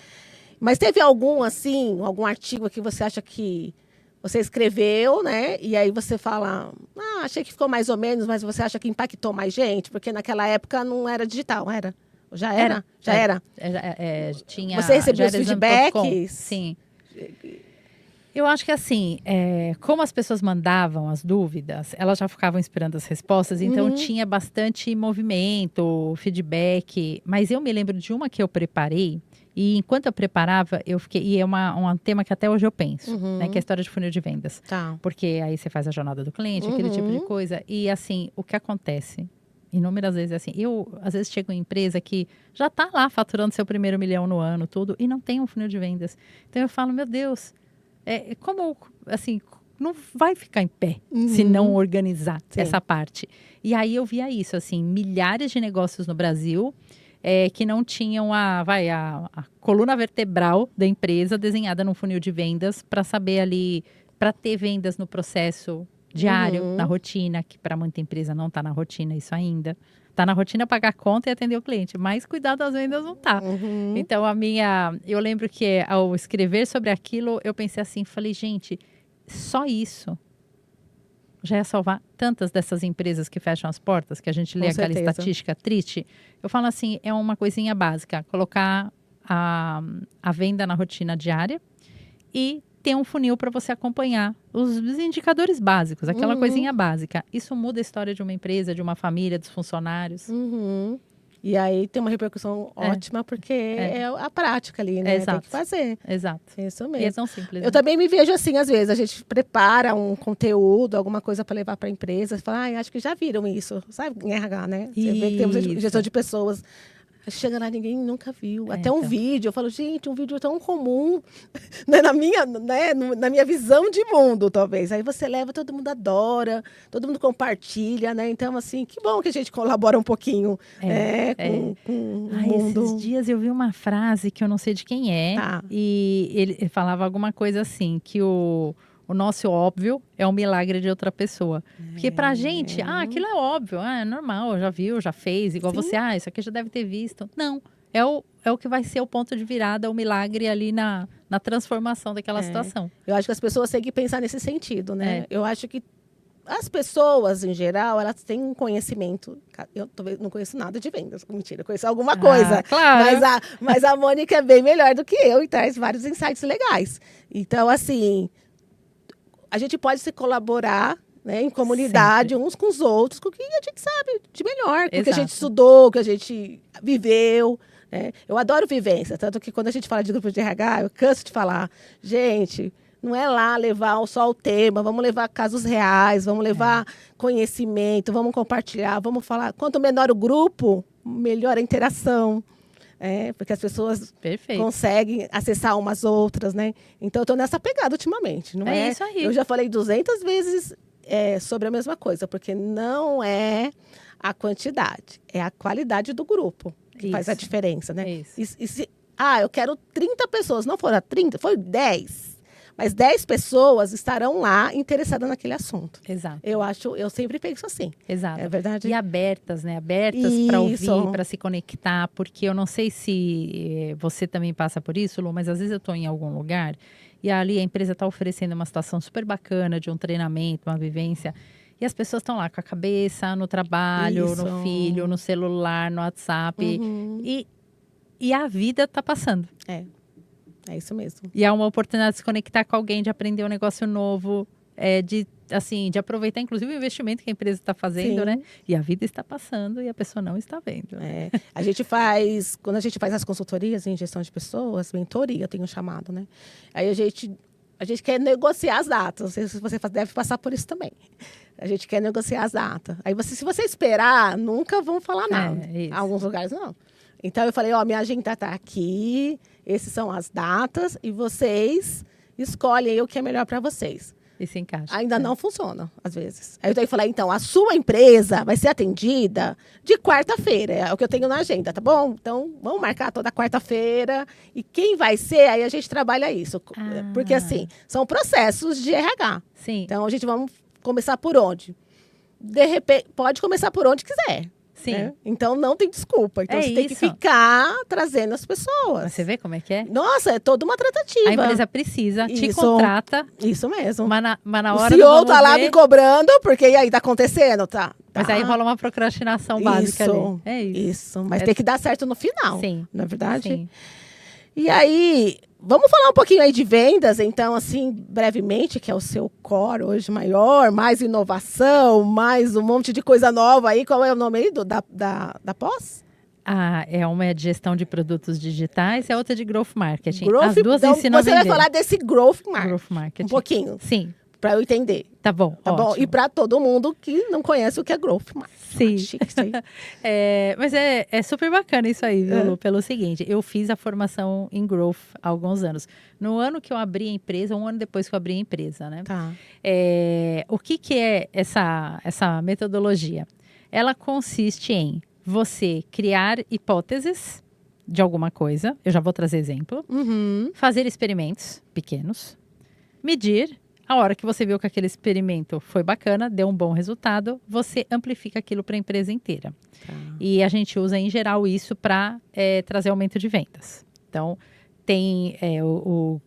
B: Mas teve algum artigo que você acha que você escreveu, né? E aí você fala, achei que ficou mais ou menos, mas você acha que impactou mais gente? Porque naquela época não era digital, era? Já era?
A: Tinha,
B: você recebeu os feedbacks?
A: Sim. Eu acho que assim, como as pessoas mandavam as dúvidas, elas já ficavam esperando as respostas, então tinha bastante movimento, feedback. Mas eu me lembro de uma que eu preparei, e enquanto eu preparava, eu fiquei. E é um tema que até hoje eu penso, né? Que é a história de funil de vendas.
B: Tá.
A: Porque aí você faz a jornada do cliente, aquele tipo de coisa. E assim, o que acontece? Inúmeras vezes assim, eu às vezes chego em empresa que já está lá faturando seu primeiro milhão no ano, tudo, e não tem um funil de vendas. Então eu falo, meu Deus, como assim, não vai ficar em pé se não organizar essa parte. E aí eu via isso, assim, milhares de negócios no Brasil que não tinham a coluna vertebral da empresa desenhada num funil de vendas para saber ali, para ter vendas no processo diário, na rotina, que para muita empresa não está na rotina isso ainda. Está na rotina pagar a conta e atender o cliente, mas cuidar das vendas não está. Então, eu lembro que ao escrever sobre aquilo, eu pensei assim, falei, gente, só isso já ia salvar tantas dessas empresas que fecham as portas, que a gente lê aquela estatística triste. Eu falo assim, é uma coisinha básica, colocar a venda na rotina diária e ter um funil para você acompanhar os indicadores básicos, aquela coisinha básica. Isso muda a história de uma empresa, de uma família, dos funcionários.
B: E aí tem uma repercussão ótima, porque é a prática ali, né?
A: Exato.
B: Tem que fazer.
A: Exato.
B: Isso mesmo.
A: E é tão simples.
B: Eu também me vejo assim, às vezes, a gente prepara um conteúdo, alguma coisa para levar para a empresa, e fala, acho que já viram isso, sabe? Em RH, né? Você vê que temos gestão de pessoas. Chega lá, ninguém nunca viu. Até um vídeo, eu falo, gente, um vídeo tão comum, né, na minha visão de mundo, talvez. Aí você leva, todo mundo adora, todo mundo compartilha, né? Então, assim, que bom que a gente colabora um pouquinho com o mundo.
A: Esses dias eu vi uma frase que eu não sei de quem é, e ele falava alguma coisa assim, que o nosso óbvio é um milagre de outra pessoa. Porque pra gente, aquilo é óbvio, é normal, já viu, já fez, igual você, isso aqui já deve ter visto. Não, é o que vai ser o ponto de virada, o milagre ali na transformação daquela situação.
B: Eu acho que as pessoas têm que pensar nesse sentido, né? Eu acho que as pessoas, em geral, elas têm um conhecimento. Eu não conheço nada de vendas, mentira, conheço alguma coisa.
A: Claro.
B: Mas a Mônica é bem melhor do que eu e traz vários insights legais. Então, assim, a gente pode se colaborar, né, em comunidade, uns com os outros, com o que a gente sabe de melhor, com o que a gente estudou, o que a gente viveu. Né? Eu adoro vivência, tanto que quando a gente fala de grupo de RH, eu canso de falar, gente, não é lá levar só o tema, vamos levar casos reais, vamos levar conhecimento, vamos compartilhar, vamos falar. Quanto menor o grupo, melhor a interação. Porque as pessoas conseguem acessar umas outras, né? Então, eu estou nessa pegada ultimamente, não é?
A: Isso aí.
B: Eu já falei 200 vezes sobre a mesma coisa, porque não é a quantidade, é a qualidade do grupo que faz a diferença, né? Eu quero 30 pessoas, não foram 30, foi 10. Mas 10 pessoas estarão lá interessadas naquele assunto.
A: Exato.
B: Eu sempre penso assim.
A: Exato.
B: É verdade?
A: E abertas, né? Abertas para ouvir, para se conectar, porque eu não sei se você também passa por isso, Lu, mas às vezes eu estou em algum lugar e ali a empresa está oferecendo uma situação super bacana de um treinamento, uma vivência, e as pessoas estão lá com a cabeça no trabalho, no filho, no celular, no WhatsApp, e a vida está passando.
B: É isso mesmo.
A: E é uma oportunidade de se conectar com alguém, de aprender um negócio novo, de aproveitar, inclusive, o investimento que a empresa está fazendo, né? E a vida está passando e a pessoa não está vendo.
B: Quando a gente faz as consultorias em gestão de pessoas, mentoria, eu tenho chamado, né? Aí a gente quer negociar as datas. Não sei se você deve passar por isso também. A gente quer negociar as datas. Aí, se você esperar, nunca vão falar nada. Em alguns lugares, não. Então, eu falei, minha agenda está aqui, essas são as datas, e vocês escolhem o que é melhor para vocês.
A: E se encaixa.
B: Ainda não funciona, às vezes. Aí eu tenho que falar, então, a sua empresa vai ser atendida de quarta-feira, é o que eu tenho na agenda, tá bom? Então, vamos marcar toda quarta-feira, e quem vai ser, aí a gente trabalha isso. Porque, assim, são processos de RH.
A: Sim.
B: Então, vamos começar por onde? De repente, pode começar por onde quiser.
A: Sim.
B: Né? Então, não tem desculpa. Então, você tem que ficar trazendo as pessoas.
A: Mas você vê como é que é?
B: Nossa, é toda uma tratativa.
A: A empresa precisa, te contrata.
B: Isso mesmo.
A: Mas na hora
B: o CEO tá lá me cobrando, porque e aí tá acontecendo, tá?
A: Mas aí rola uma procrastinação básica ali.
B: Isso. Mas tem que dar certo no final.
A: Sim.
B: Não é verdade?
A: Sim.
B: E aí, vamos falar um pouquinho aí de vendas, então, assim, brevemente, que é o seu core hoje maior, mais inovação, mais um monte de coisa nova aí. Qual é o nome aí da pós?
A: É uma é de gestão de produtos digitais e a outra de growth marketing.
B: Growth,
A: As duas
B: então,
A: ensinam a
B: você
A: vender.
B: vai falar desse growth
A: Growth marketing.
B: um pouquinho,
A: Sim,
B: para eu entender.
A: tá bom,
B: Tá bom?
A: ótimo.
B: E para todo mundo que não conhece o que é growth marketing.
A: Sim.
B: Chique isso aí.
A: Mas é super bacana isso aí, viu, Lu? Pelo seguinte, eu fiz a formação em growth há alguns anos. No ano que eu abri a empresa, um ano depois que eu abri a empresa, né?
B: Tá.
A: O que é essa metodologia? Ela consiste em você criar hipóteses de alguma coisa, eu já vou trazer exemplo, fazer experimentos pequenos, medir, a hora que você viu que aquele experimento foi bacana, deu um bom resultado, você amplifica aquilo para a empresa inteira.
B: Tá.
A: E a gente usa, em geral, isso para trazer aumento de vendas. Então, tem o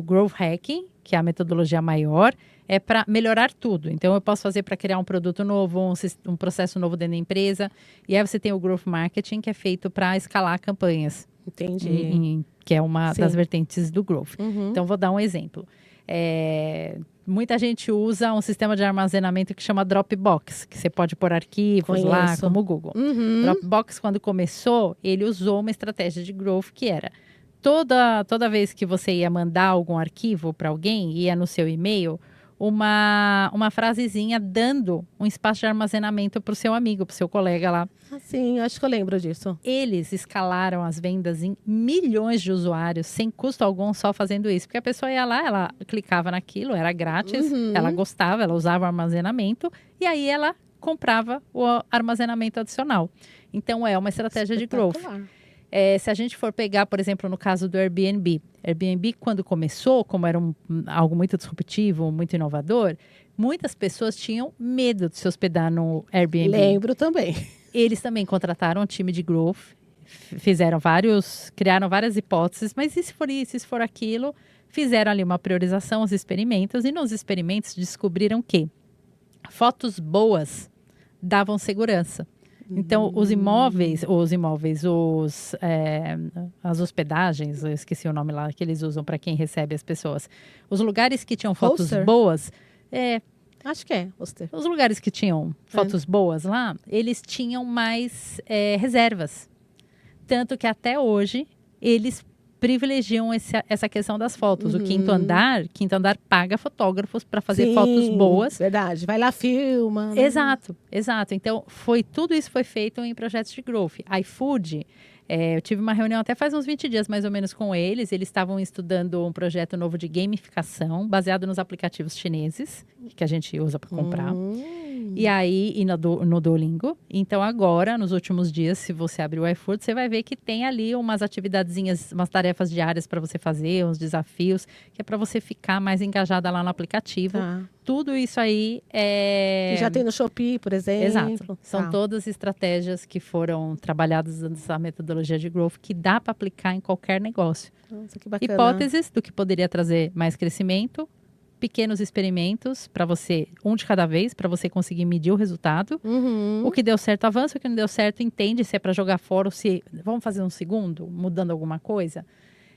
A: Growth Hacking, que é a metodologia maior, é para melhorar tudo. Então, eu posso fazer para criar um produto novo, um processo novo dentro da empresa. E aí você tem o Growth Marketing, que é feito para escalar campanhas.
B: Entendi.
A: Que é uma
B: Sim.
A: das vertentes do Growth. Então, vou dar um exemplo. Muita gente usa um sistema de armazenamento que chama Dropbox, que você pode pôr arquivos lá,
B: Conheço.
A: como o Google. Dropbox, quando começou, ele usou uma estratégia de growth que era toda vez que você ia mandar algum arquivo para alguém, ia no seu e-mail, uma frasezinha dando um espaço de armazenamento para o seu amigo, para o seu colega lá.
B: Sim, acho que eu lembro disso.
A: Eles escalaram as vendas em milhões de usuários, sem custo algum, só fazendo isso. Porque a pessoa ia lá, ela clicava naquilo, era grátis, ela gostava, ela usava o armazenamento, e aí ela comprava o armazenamento adicional. Então, é uma estratégia de growth. Se a gente for pegar, por exemplo, no caso do Airbnb. Airbnb, quando começou, como era algo muito disruptivo, muito inovador, muitas pessoas tinham medo de se hospedar no Airbnb.
B: Lembro também.
A: Eles também contrataram um time de growth, criaram várias hipóteses, mas e se for isso, e se for aquilo? Fizeram ali uma priorização, os experimentos, e nos experimentos descobriram que fotos boas davam segurança. Então, as hospedagens, eu esqueci o nome lá que eles usam para quem recebe as pessoas. Os lugares que tinham fotos
B: Hostel?
A: boas,
B: Acho que é, hostel.
A: os lugares que tinham fotos boas lá, eles tinham mais reservas. Tanto que até hoje, eles privilegiam essa questão das fotos. O quinto andar paga fotógrafos para fazer fotos boas.
B: Verdade, vai lá, filma.
A: Exato. Então, tudo isso foi feito em projetos de growth. iFood, eu tive uma reunião até faz uns 20 dias, mais ou menos, com eles. Eles estavam estudando um projeto novo de gamificação, baseado nos aplicativos chineses, que a gente usa para comprar. E aí, no Duolingo. Então, agora, nos últimos dias, se você abrir o iFood, você vai ver que tem ali umas atividadezinhas, umas tarefas diárias para você fazer, uns desafios, que é para você ficar mais engajada lá no aplicativo.
B: Tá.
A: Tudo isso aí é...
B: Que já tem no Shopee, por exemplo.
A: Exato. São todas estratégias que foram trabalhadas nessa metodologia de growth que dá para aplicar em qualquer negócio.
B: Nossa, que bacana.
A: Hipóteses do que poderia trazer mais crescimento, pequenos experimentos para você, um de cada vez, para você conseguir medir o resultado. O que deu certo avança, o que não deu certo entende se é para jogar fora ou se vamos fazer um segundo, mudando alguma coisa.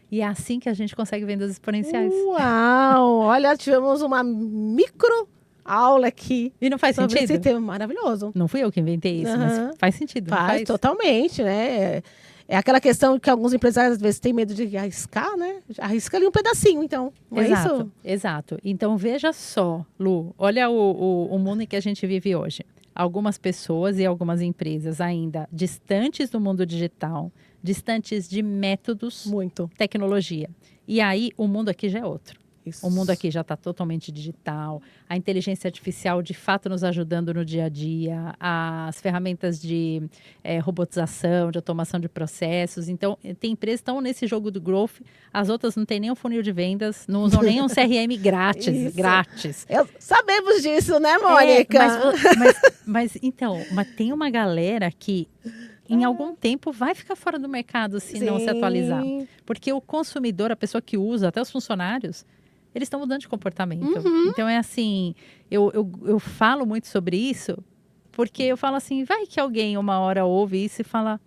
A: E é assim que a gente consegue vendas exponenciais.
B: Uau! Olha, tivemos uma micro aula aqui.
A: E não faz
B: sobre
A: sentido?
B: esse tema maravilhoso.
A: Não fui eu que inventei isso, mas faz sentido.
B: Faz totalmente, né? É aquela questão que alguns empresários às vezes têm medo de arriscar, né? Arrisca ali um pedacinho, então. Não é isso?
A: Exato. Então, veja só, Lu, olha o mundo em que a gente vive hoje. Algumas pessoas e algumas empresas ainda distantes do mundo digital, distantes de métodos,
B: Muito.
A: tecnologia. E aí, o mundo aqui já é outro.
B: Isso.
A: O mundo aqui já está totalmente digital, a inteligência artificial de fato nos ajudando no dia a dia, as ferramentas de robotização, de automação de processos. Então, tem empresas que estão nesse jogo do growth, as outras não têm nem um funil de vendas, não usam nem um CRM grátis.
B: Sabemos disso, né, Mônica?
A: Mas tem uma galera que em algum tempo vai ficar fora do mercado se não se atualizar. Porque o consumidor, a pessoa que usa, até os funcionários, eles estão mudando de comportamento. Então, é assim, eu falo muito sobre isso, porque eu falo assim, vai que alguém uma hora ouve isso e fala,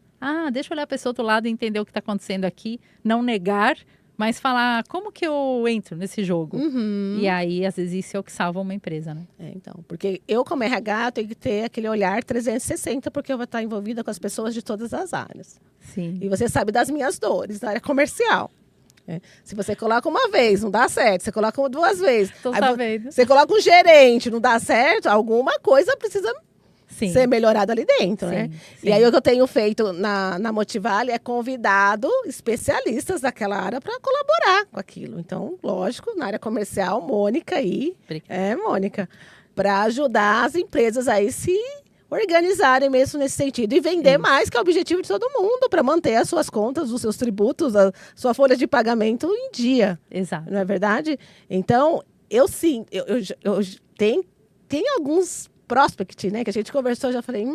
A: Deixa eu olhar a pessoa do lado e entender o que está acontecendo aqui, não negar, mas falar como que eu entro nesse jogo. E aí, às vezes, isso é o que salva uma empresa, né?
B: Então, porque eu, como RH, tenho que ter aquele olhar 360, porque eu vou estar envolvida com as pessoas de todas as áreas.
A: Sim.
B: E você sabe das minhas dores, da área comercial. Se você coloca uma vez, não dá certo. Você coloca 2 vezes.
A: Tô sabendo.
B: Você coloca um gerente, não dá certo. Alguma coisa precisa ser melhorada ali dentro, né?
A: Sim.
B: E aí, o que eu tenho feito na Motivale é convidado especialistas daquela área para colaborar com aquilo. Então, lógico, na área comercial, Mônica aí. Mônica. Para ajudar as empresas aí se organizarem mesmo nesse sentido e vender mais, que é o objetivo de todo mundo, para manter as suas contas, os seus tributos, a sua folha de pagamento em dia.
A: Exato.
B: Não é verdade? Então, eu tenho alguns prospect, né, que a gente conversou, já falei,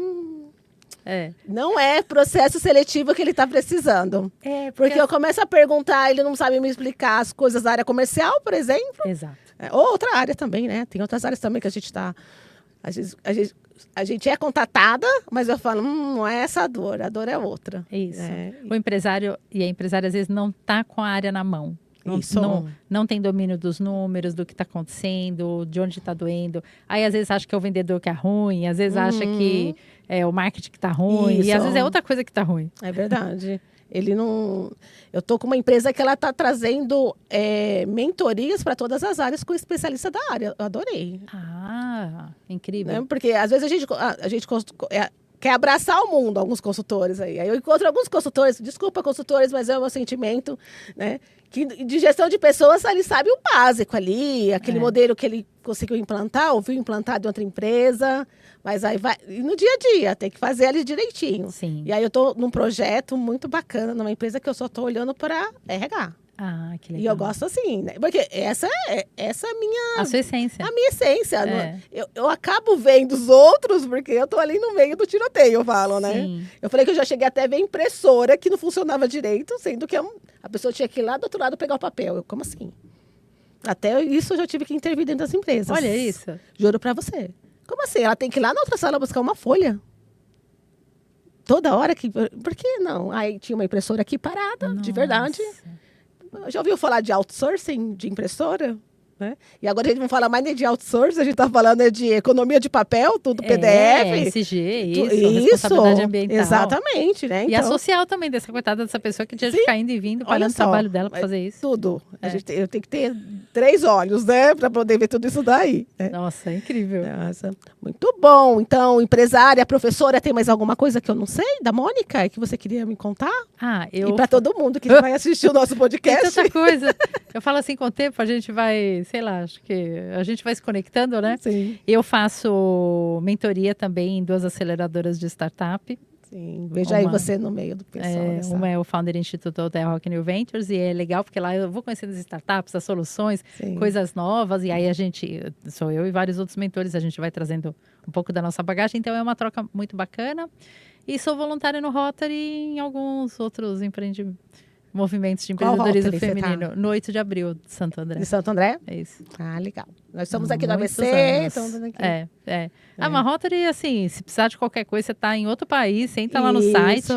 B: não é processo seletivo que ele está precisando. Porque eu começo a perguntar, ele não sabe me explicar as coisas da área comercial, por exemplo.
A: Exato.
B: Ou outra área também, né? Tem outras áreas também que a gente está... A gente é contatada, mas eu falo, não é essa a dor é outra.
A: Isso. O empresário e a empresária, às vezes, não está com a área na mão. Não tem domínio dos números, do que está acontecendo, de onde está doendo. Aí, às vezes, acha que é o vendedor que é ruim, às vezes acha que é o marketing que está ruim, e às vezes é outra coisa que está ruim.
B: É verdade. Eu estou com uma empresa que ela está trazendo mentorias para todas as áreas com especialista da área. Eu adorei.
A: Incrível.
B: Né? Porque, às vezes, a gente quer abraçar o mundo, alguns consultores aí. Aí eu encontro alguns consultores, desculpa, consultores, mas é o meu sentimento, né? Que de gestão de pessoas, ele sabe o básico ali, aquele modelo que ele conseguiu implantar, ou viu implantado em outra empresa, mas aí vai, e no dia a dia, tem que fazer ali direitinho.
A: Sim.
B: E aí eu estou num projeto muito bacana, numa empresa que eu só estou olhando para RH.
A: Que legal.
B: E eu gosto assim, né? Porque essa é a minha...
A: A sua essência.
B: A minha essência. Eu acabo vendo os outros, porque eu tô ali no meio do tiroteio, eu falo, né?
A: Sim.
B: Eu falei que eu já cheguei até a ver impressora que não funcionava direito, sendo que a pessoa tinha que ir lá do outro lado pegar o papel. Como assim? Até isso eu já tive que intervir dentro das empresas.
A: Olha isso.
B: Juro pra você. Como assim? Ela tem que ir lá na outra sala buscar uma folha? Toda hora que... Por que não? Aí tinha uma impressora aqui parada, de verdade. Já ouviu falar de outsourcing de impressora? Né? E agora a gente não fala mais nem de outsourcing, a gente está falando de economia de papel, tudo PDF.
A: ESG, responsabilidade ambiental.
B: Exatamente, né?
A: E a social também, dessa coitada dessa pessoa que tinha de ficar indo e vindo, parando o trabalho dela para fazer isso.
B: Tudo. Eu tenho que ter 3 olhos, né? Para poder ver tudo isso daí. Né?
A: Nossa, é incrível.
B: Nossa, muito bom. Então, empresária, professora, tem mais alguma coisa que eu não sei da Mônica que você queria me contar? E para todo mundo que vai assistir o nosso podcast.
A: Tem tanta coisa. Eu falo assim, com o tempo a gente vai, sei lá, acho que a gente vai se conectando, né?
B: Sim.
A: Eu faço mentoria também em 2 aceleradoras de startup.
B: Sim, veja aí você no meio do pessoal.
A: Uma é o Founder Instituto Hotel Rock New Ventures, e é legal porque lá eu vou conhecendo as startups, as soluções, coisas novas, e aí sou eu e vários outros mentores, a gente vai trazendo um pouco da nossa bagagem, então é uma troca muito bacana. E sou voluntária no Rotary e em alguns outros movimentos de empreendedorismo feminino. No 8 de abril, de Santo André.
B: De Santo André?
A: É isso.
B: Legal. Nós estamos aqui no ABC. Estamos aqui.
A: Uma Rotary, assim, se precisar de qualquer coisa, você está em outro país, você entra lá no site,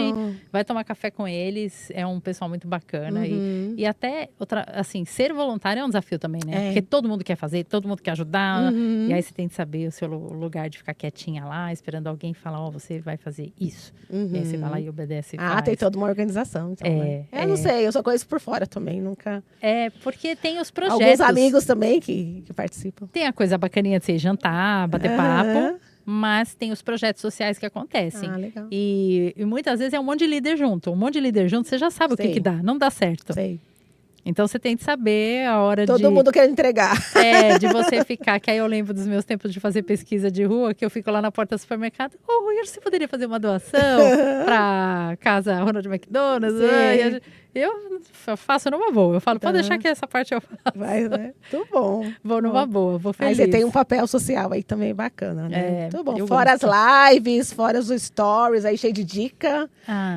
A: vai tomar café com eles. É um pessoal muito bacana. E até, assim, ser voluntário é um desafio também, né? Porque todo mundo quer fazer, todo mundo quer ajudar. E aí você tem que saber o seu lugar de ficar quietinha lá, esperando alguém falar, você vai fazer isso. E aí você vai lá e obedece e faz.
B: Tem toda uma organização. Então, né? Não sei, eu só conheço por fora também, nunca...
A: Porque tem os projetos.
B: Alguns amigos também que participam.
A: Tem a coisa bacaninha de você jantar, bater papo, mas tem os projetos sociais que acontecem.
B: Legal.
A: E muitas vezes é um monte de líder junto. Um monte de líder junto, você já sabe o que dá. Não dá certo.
B: Sei.
A: Então, você tem que saber a hora
B: Todo mundo quer entregar.
A: De você ficar. Que aí eu lembro dos meus tempos de fazer pesquisa de rua, que eu fico lá na porta do supermercado. Rui, você poderia fazer uma doação para casa Ronald McDonald's? Eu faço numa boa. Eu falo, pode deixar que essa parte eu faço.
B: Vai, né? Muito bom.
A: Vou numa boa, vou feliz.
B: Aí você tem um papel social aí também bacana, né? Muito bom.
A: Fora
B: as lives, fora os stories, aí cheio de dica.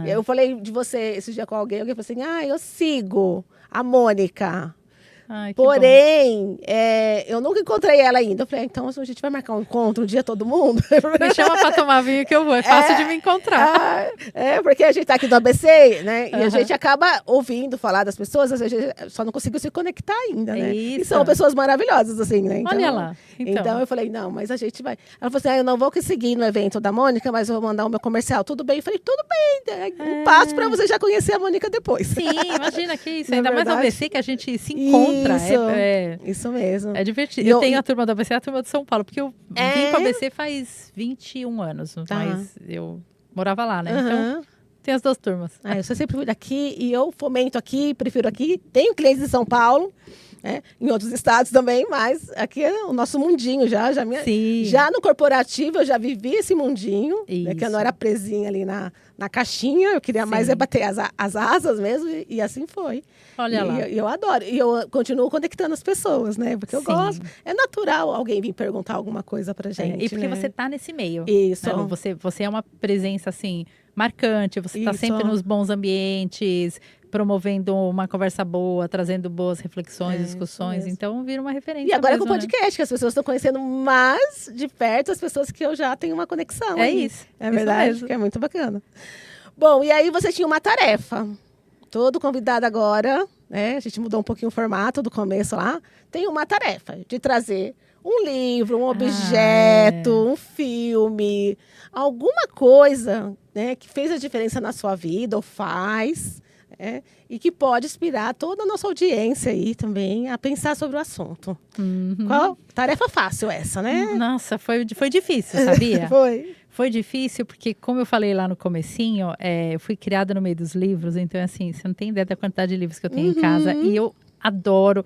B: Eu falei de você esse dia com alguém falou assim, eu sigo a Mônica.
A: Ai, que bom.
B: Porém, eu nunca encontrei ela ainda. Eu falei, então a gente vai marcar um encontro um dia todo mundo?
A: Me chama pra tomar vinho que eu vou, é fácil de me encontrar.
B: Porque a gente tá aqui no ABC, né? E a
A: Aham.
B: gente acaba ouvindo falar das pessoas, às vezes a gente só não conseguiu se conectar ainda, né? E
A: Isso.
B: são pessoas maravilhosas, assim, né?
A: Olha lá.
B: Então eu falei, não, mas a gente vai. Ela falou assim, eu não vou conseguir no evento da Mônica, mas eu vou mandar o meu comercial. Tudo bem? Eu falei, tudo bem. Um passo pra você já conhecer a Mônica depois.
A: Sim, imagina que isso.
B: Não é
A: Ainda mais no
B: verdade?
A: ABC que a gente se encontra.
B: Isso mesmo.
A: É divertido.
B: E
A: Eu
B: eu-
A: tenho a turma do ABC e a turma de São Paulo, porque eu vim para o ABC faz 21 anos,
B: Tá.
A: mas eu morava lá, né? Então,
B: Aham.
A: tem as duas turmas.
B: Eu sou sempre fui daqui e eu fomento aqui, prefiro aqui. Tenho clientes em São Paulo, né? Em outros estados também, mas aqui é o nosso mundinho já.
A: Sim.
B: Já no corporativo eu já vivi esse mundinho, né? Que eu
A: Isso.
B: não era presinha ali na caixinha, eu queria mais
A: Sim.
B: bater as asas mesmo e assim foi.
A: Olha lá.
B: E eu adoro. E eu continuo conectando as pessoas, né? Porque eu
A: Sim.
B: gosto. É natural alguém vir perguntar alguma coisa pra
A: É,
B: gente.
A: e porque
B: né?
A: você tá nesse meio.
B: Isso.
A: Né, Lu? Você é uma presença, assim, marcante. Você está
B: Isso.
A: sempre nos bons ambientes, promovendo uma conversa boa, trazendo boas reflexões,
B: Isso
A: discussões.
B: mesmo.
A: Então, vira uma referência
B: E agora
A: mesmo,
B: com o
A: né?
B: podcast, que as pessoas estão conhecendo mais de perto as pessoas que eu já tenho uma conexão.
A: É
B: aí.
A: isso.
B: É
A: isso
B: verdade,
A: mesmo.
B: que é muito bacana. Bom, e aí você tinha uma tarefa. Todo convidado agora, né? A gente mudou um pouquinho o formato do começo lá. Tem uma tarefa de trazer um livro, um objeto, um filme, alguma coisa, né, que fez a diferença na sua vida ou faz, né, e que pode inspirar toda a nossa audiência aí também a pensar sobre o assunto.
A: Uhum.
B: Qual? Tarefa fácil essa, né?
A: Nossa, foi difícil, sabia?
B: Foi.
A: Foi difícil porque, como eu falei lá no comecinho, eu fui criada no meio dos livros, então, assim, você não tem ideia da quantidade de livros que eu tenho em casa. E eu adoro.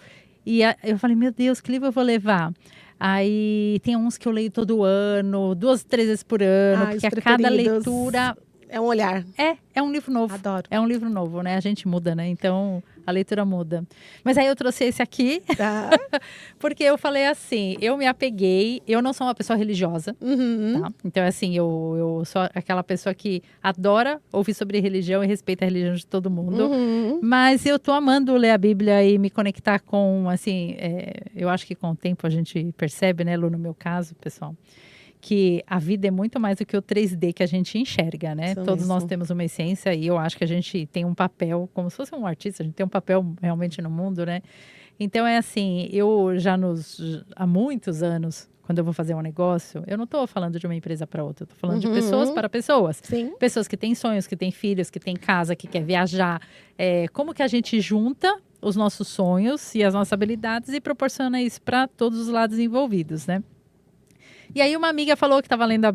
A: Eu falei, meu Deus, que livro eu vou levar? Aí tem uns que eu leio todo ano, 2, 3 vezes por ano, porque
B: Os
A: a cada
B: preferidos.
A: leitura
B: É um olhar.
A: é um livro novo.
B: Adoro.
A: É um livro novo, né? A gente muda, né? Então, a leitura muda. Mas aí eu trouxe esse aqui,
B: Tá?
A: porque eu falei assim, eu me apeguei, eu não sou uma pessoa religiosa,
B: Uhum.
A: tá? Então, assim, eu sou aquela pessoa que adora ouvir sobre religião e respeita a religião de todo mundo.
B: Uhum.
A: Mas eu tô amando ler a Bíblia e me conectar com, assim, eu acho que com o tempo a gente percebe, né, Lu, no meu caso, pessoal, que a vida é muito mais do que o 3D que a gente enxerga, né?
B: Isso
A: Todos nós
B: mesmo.
A: temos uma essência e eu acho que a gente tem um papel, como se fosse um artista, a gente tem um papel realmente no mundo, né? Então é assim, eu já há muitos anos, quando eu vou fazer um negócio, eu não estou falando de uma empresa para outra, eu estou falando de pessoas para pessoas.
B: Sim.
A: Pessoas que têm sonhos, que têm filhos, que têm casa, que quer viajar. Como que a gente junta os nossos sonhos e as nossas habilidades e proporciona isso para todos os lados envolvidos, né? E aí uma amiga falou que estava lendo a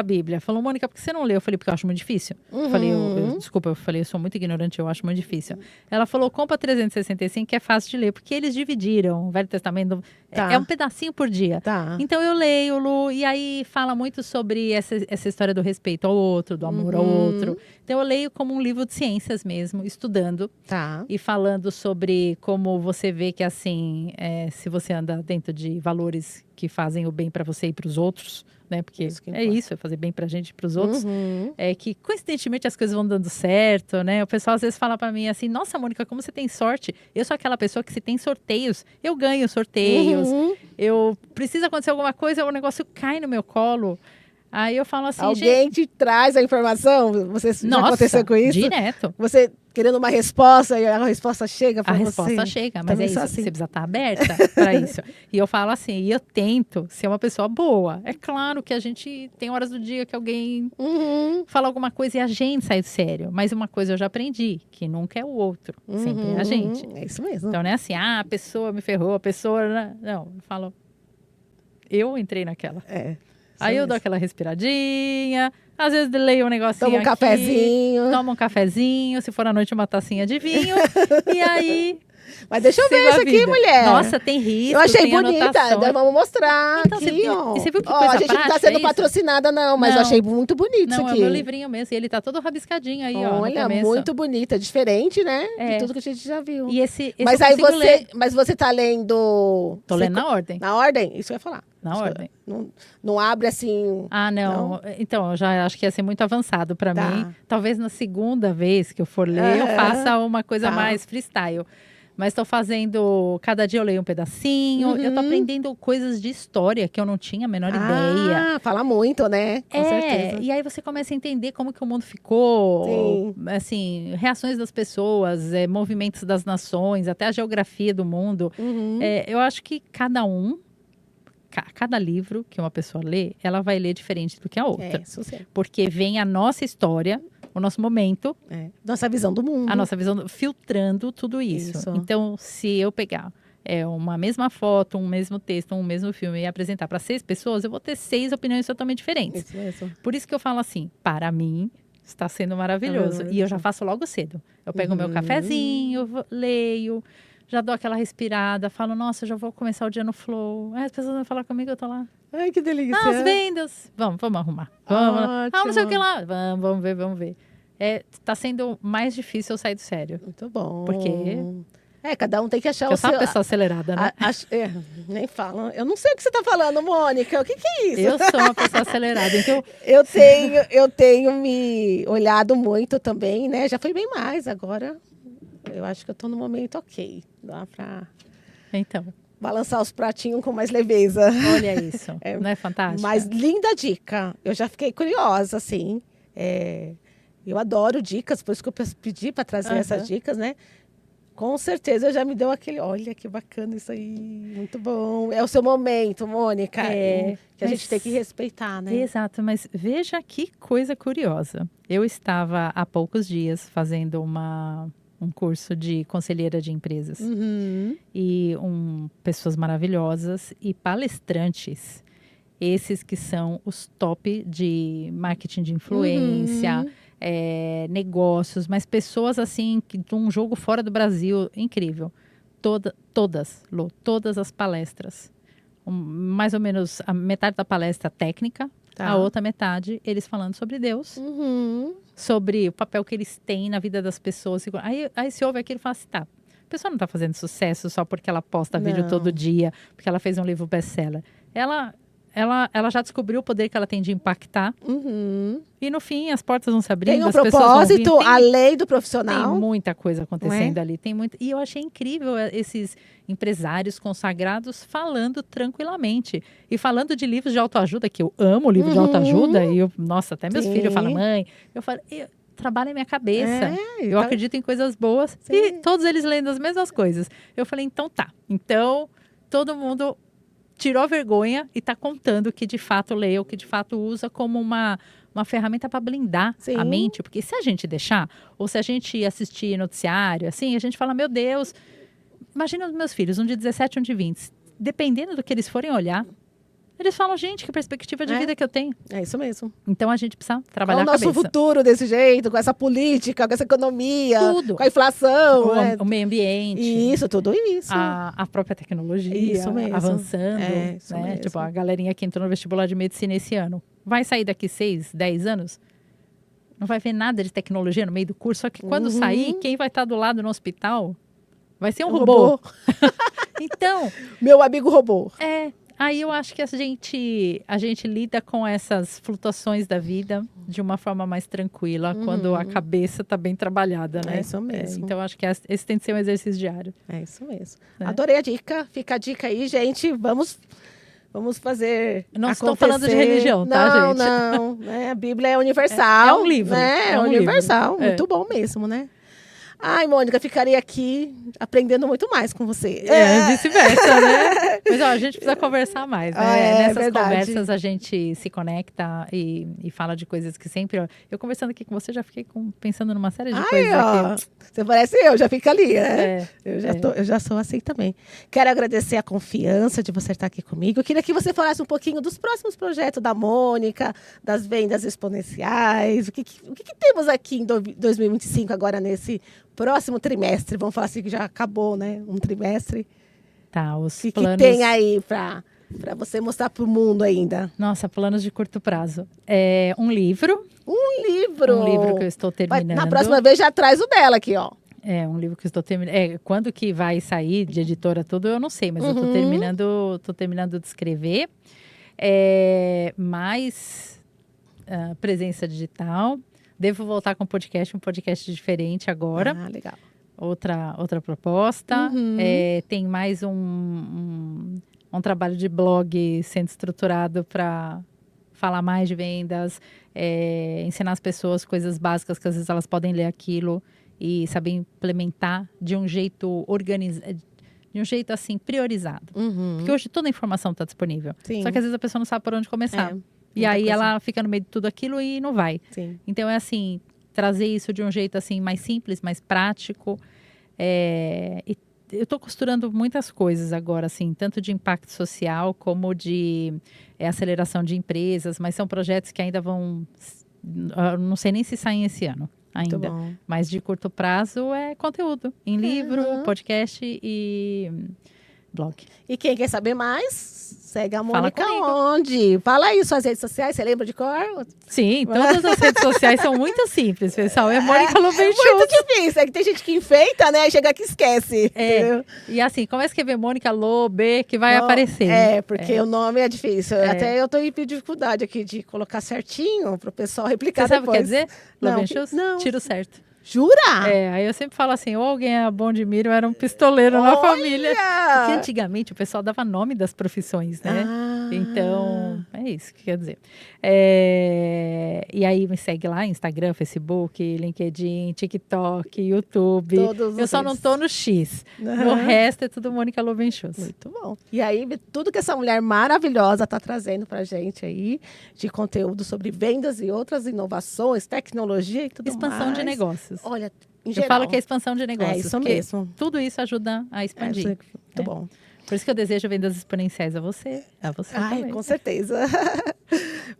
A: Bíblia, falou, Mônica, por que você não leu? Eu falei, porque eu acho muito difícil. Eu falei, desculpa, eu falei, eu sou muito ignorante, eu acho muito difícil. Ela falou, compra 365, que é fácil de ler, porque eles dividiram o Velho Testamento,
B: Tá.
A: é um pedacinho por dia.
B: Tá.
A: Então eu leio, Lu, e aí fala muito sobre essa história do respeito ao outro, do amor ao outro. Então eu leio como um livro de ciências mesmo, estudando
B: Tá.
A: e falando sobre como você vê que, assim, se você anda dentro de valores que fazem o bem para você e para os outros, né? Porque
B: Isso que
A: é
B: importa.
A: isso, é fazer bem para a gente e para os outros.
B: Uhum.
A: É que, coincidentemente, as coisas vão dando certo, né? O pessoal às vezes fala para mim assim, nossa, Mônica, como você tem sorte. Eu sou aquela pessoa que se tem sorteios, eu ganho sorteios. Eu preciso acontecer alguma coisa, o negócio cai no meu colo. Aí eu falo assim, gente,
B: Alguém te traz a informação? Você já
A: nossa,
B: aconteceu com isso?
A: direto.
B: Você querendo uma resposta e a resposta chega
A: A
B: para você?
A: resposta chega, mas
B: Também
A: é isso,
B: sou assim.
A: você precisa estar aberta para isso. E eu falo assim, e eu tento ser uma pessoa boa. É claro que a gente tem horas do dia que alguém fala alguma coisa e a gente sai do sério. Mas uma coisa eu já aprendi, que nunca é o outro, sempre é a gente.
B: É isso mesmo.
A: Então não é assim, a pessoa me ferrou, a pessoa... Não, eu falo, eu entrei naquela. Aí eu dou aquela respiradinha, às vezes leio um negocinho
B: Toma um
A: aqui,
B: cafezinho.
A: tomo um cafezinho, se for à noite uma tacinha de vinho, e aí...
B: Mas deixa eu ver
A: sigo a
B: isso aqui,
A: vida.
B: mulher.
A: Nossa, tem risco,
B: Eu achei
A: tem
B: bonita.
A: anotações.
B: Nós vamos mostrar
A: Então,
B: aqui,
A: você-
B: ó.
A: e você viu que
B: Ó,
A: coisa
B: a gente não tá
A: prática,
B: sendo
A: é isso?
B: patrocinada, não, mas eu
A: Não.
B: achei muito bonito isso
A: Não, é o
B: aqui.
A: meu livrinho mesmo, e ele tá todo rabiscadinho aí, ó, no
B: Olha,
A: começo.
B: muito bonita, diferente, né?
A: É.
B: De tudo que a gente já viu.
A: E esse
B: Mas
A: eu
B: aí
A: consigo ler.
B: mas você tá lendo...
A: Tô lendo na ordem,
B: Na ordem? Isso que eu ia falar.
A: na
B: Isso-
A: ordem.
B: Não abre assim...
A: Ah, não. Então, eu já acho que ia ser muito avançado pra
B: Tá.
A: mim. Talvez na segunda vez que eu for ler, eu
B: Aham.
A: faça uma coisa
B: Tá.
A: mais freestyle. Mas estou fazendo, cada dia eu leio um pedacinho, eu estou
B: Uhum.
A: aprendendo coisas de história que eu não tinha a menor ideia.
B: Ah, fala muito, né? Com certeza.
A: E aí você começa a entender como que o mundo ficou,
B: Sim.
A: assim, reações das pessoas, movimentos das nações, até a geografia do mundo.
B: Uhum.
A: Eu acho que cada livro que uma pessoa lê, ela vai ler diferente do que a outra.
B: Isso sim.
A: Porque vem a nossa história, o nosso momento,
B: Nossa visão do mundo.
A: a nossa visão, filtrando tudo isso.
B: Isso.
A: Então, se eu pegar uma mesma foto, um mesmo texto, um mesmo filme e apresentar para 6 pessoas, eu vou ter 6 opiniões totalmente diferentes.
B: Isso mesmo.
A: Por isso que eu falo assim, para mim, está sendo maravilhoso. E eu já faço logo cedo. Eu pego o meu cafezinho, leio, já dou aquela respirada, falo, nossa, eu já vou começar o dia no flow. Aí as pessoas vão falar comigo, eu tô lá.
B: Ai, que delícia.
A: As vendas. Vamos arrumar. Vamos lá. Não sei o que
B: Ótimo.
A: lá. Vamos ver. Tá sendo mais difícil eu sair do sério.
B: Muito bom.
A: Porque
B: cada um tem que achar
A: eu
B: o
A: sou
B: seu...
A: uma pessoa acelerada, né?
B: Nem fala. Eu não sei o que você está falando, Mônica. O que é isso?
A: Eu sou uma pessoa acelerada. Então,
B: Eu tenho me olhado muito também, né? Já foi bem mais agora. Eu acho que eu estou no momento ok. Dá para
A: então,
B: balançar os pratinhos com mais leveza.
A: olha isso. Não é fantástico?
B: Mas linda dica. Eu já fiquei curiosa, assim. Eu adoro dicas, por isso que eu pedi para trazer essas dicas, né? Com certeza já me deu aquele, olha que bacana isso aí, muito bom. É o seu momento, Mônica, que a gente tem que respeitar, né?
A: Exato, mas veja que coisa curiosa. Eu estava há poucos dias fazendo um curso de conselheira de empresas. E pessoas maravilhosas e palestrantes. Esses que são os top de marketing de influência, negócios, mas pessoas assim, de um jogo fora do Brasil, incrível. Todas as palestras. Mais ou menos a metade da palestra técnica, a outra metade eles falando sobre Deus, sobre o papel que eles têm na vida das pessoas. Aí se ouve aquilo e fala assim, tá, a pessoa não está fazendo sucesso só porque ela posta vídeo todo dia, porque ela fez um livro best-seller. Ela já descobriu o poder que ela tem de impactar. E no fim, as portas vão se abrindo.
B: Tem um
A: as pessoas vão
B: propósito,
A: vindo.
B: a lei do profissional.
A: Tem muita coisa acontecendo ali. E eu achei incrível esses empresários consagrados falando tranquilamente. E falando de livros de autoajuda, que eu amo livro de autoajuda. E nossa, até meus filhos falam, mãe. Eu falo, trabalha a minha cabeça. Eu acredito em coisas boas. Sim. E todos eles lendo as mesmas coisas. Eu falei, então tá. Então, todo mundo tirou a vergonha e está contando que de fato leu, que de fato usa como uma ferramenta para blindar a mente. Porque se a gente deixar, ou se a gente assistir noticiário, assim, a gente fala, meu Deus, imagina os meus filhos, um de 17, um de 20. Dependendo do que eles forem olhar, eles falam, gente, que perspectiva de vida que eu tenho.
B: É isso mesmo.
A: Então a gente precisa trabalhar
B: a cabeça. O nosso futuro desse jeito, com essa política, com essa economia,
A: tudo.
B: Com a inflação.
A: O meio ambiente.
B: Isso, tudo isso.
A: A própria tecnologia
B: isso mesmo.
A: Avançando.
B: Isso
A: né?
B: mesmo.
A: Tipo, a galerinha que entrou no vestibular de medicina esse ano. Vai sair daqui 6, 10 anos? Não vai ver nada de tecnologia no meio do curso. Só que quando sair, quem vai estar do lado no hospital vai ser um robô. Então...
B: Meu amigo robô.
A: Aí eu acho que a gente lida com essas flutuações da vida de uma forma mais tranquila, quando a cabeça está bem trabalhada, né?
B: É isso mesmo.
A: Então, acho que esse tem que ser um exercício diário.
B: É isso mesmo. Adorei a dica. Fica a dica aí, gente. Vamos fazer
A: Não
B: acontecer.
A: estou falando de religião, tá, gente?
B: Não. A Bíblia é universal.
A: É um livro.
B: Né?
A: É um
B: universal.
A: livro.
B: Muito bom mesmo, né? Ai, Mônica, ficaria aqui aprendendo muito mais com você.
A: Vice-versa, né? Mas ó, a gente precisa conversar mais, né? Nessas
B: verdade.
A: conversas a gente se conecta e fala de coisas que sempre... Eu conversando aqui com você, já fiquei pensando numa série de coisas aqui.
B: Você parece eu, já fica ali, né? Eu já sou assim também. Quero agradecer a confiança de você estar aqui comigo. Eu queria que você falasse um pouquinho dos próximos projetos da Mônica, das vendas exponenciais. O que temos aqui em 2025 agora nesse próximo trimestre? Vamos falar assim que já acabou, né? Um trimestre.
A: Tá, os
B: planos...
A: planos...
B: que tem aí para você mostrar para o mundo ainda?
A: Nossa, planos de curto prazo. Um livro.
B: Um livro
A: que eu estou terminando.
B: Na próxima vez já traz o dela aqui, ó.
A: Um livro que eu estou terminando. Quando que vai sair de editora tudo, eu não sei, mas eu estou terminando de escrever. Mais presença digital. Devo voltar com um podcast diferente agora.
B: Legal.
A: outra proposta. Tem mais um trabalho de blog sendo estruturado para falar mais de vendas, ensinar as pessoas coisas básicas que às vezes elas podem ler aquilo e saber implementar de um jeito organizado, de um jeito assim priorizado. Porque hoje toda a informação está disponível.
B: Sim.
A: Só que às vezes a pessoa não sabe por onde começar. E aí ela fica no meio de tudo aquilo e não vai.
B: Sim.
A: Então é assim, trazer isso de um jeito assim mais simples, mais prático. E eu estou costurando muitas coisas agora, assim, tanto de impacto social como de aceleração de empresas, mas são projetos que ainda vão, não sei nem se saem esse ano ainda, mas de curto prazo é conteúdo em livro, podcast e blog.
B: E quem quer saber mais, segue a Mônica onde? Fala aí suas redes sociais, você lembra de cor?
A: Sim, todas as redes sociais são muito simples, pessoal. É Mônica Lovenchus.
B: Muito difícil, é que tem gente que enfeita, né? E chega aqui e esquece.
A: E assim, começa a escrever Mônica Lobe, que vai aparecer.
B: Porque o nome é difícil. Até eu tô em dificuldade aqui de colocar certinho pro pessoal replicar.
A: Você sabe o que quer
B: depois.
A: dizer? Lovenchus? Não. Tiro certo.
B: Jura?
A: Aí eu sempre falo assim, ou alguém é bom de mira, ou era um pistoleiro na família. Porque antigamente o pessoal dava nome das profissões, né? Então, é isso que quer dizer. E aí me segue lá, Instagram, Facebook, LinkedIn, TikTok, YouTube. Eu só não tô no X. O resto é tudo Mônica Lovenchus.
B: Muito bom. E aí, tudo que essa mulher maravilhosa tá trazendo pra gente aí, de conteúdo sobre vendas e outras inovações, tecnologia e tudo mais.
A: Expansão de negócios.
B: Olha, em
A: geral. Eu falo que é expansão de negócios.
B: É isso mesmo.
A: Tudo isso ajuda a expandir.
B: Muito bom.
A: Por isso que eu desejo vendas exponenciais a você. A você também.
B: Com certeza.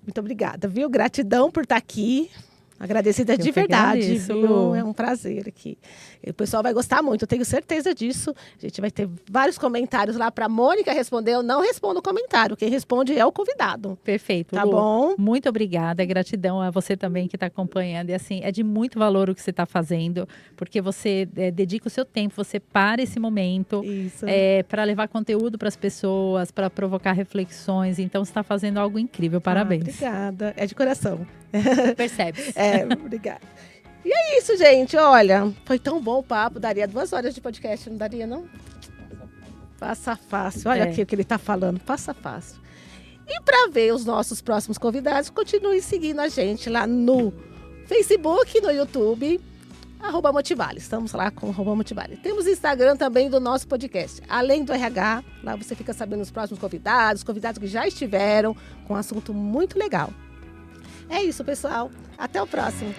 B: Muito obrigada, viu? Gratidão por estar aqui. Agradecida de verdade, viu? É um prazer aqui. E o pessoal vai gostar muito, eu tenho certeza disso. A gente vai ter vários comentários lá para a Mônica responder. Eu não respondo o comentário, quem responde é o convidado.
A: Perfeito.
B: Tá
A: Lu,
B: bom?
A: Muito obrigada, gratidão a você também que está acompanhando. E assim, é de muito valor o que você está fazendo, porque você dedica o seu tempo, você para esse momento para levar conteúdo para as pessoas, para provocar reflexões. Então, você está fazendo algo incrível. Parabéns.
B: Obrigada. É de coração.
A: Percebe?
B: Obrigada. E é isso, gente. Olha, foi tão bom o papo. Daria 2 horas de podcast, não daria, não? Passa fácil. Olha aqui o que ele está falando. Passa fácil. E para ver os nossos próximos convidados, continue seguindo a gente lá no Facebook, no YouTube, @Motivale. Estamos lá com @Motivale. Temos Instagram também do nosso podcast. Além do RH, lá você fica sabendo os próximos convidados que já estiveram com um assunto muito legal. É isso, pessoal. Até o próximo.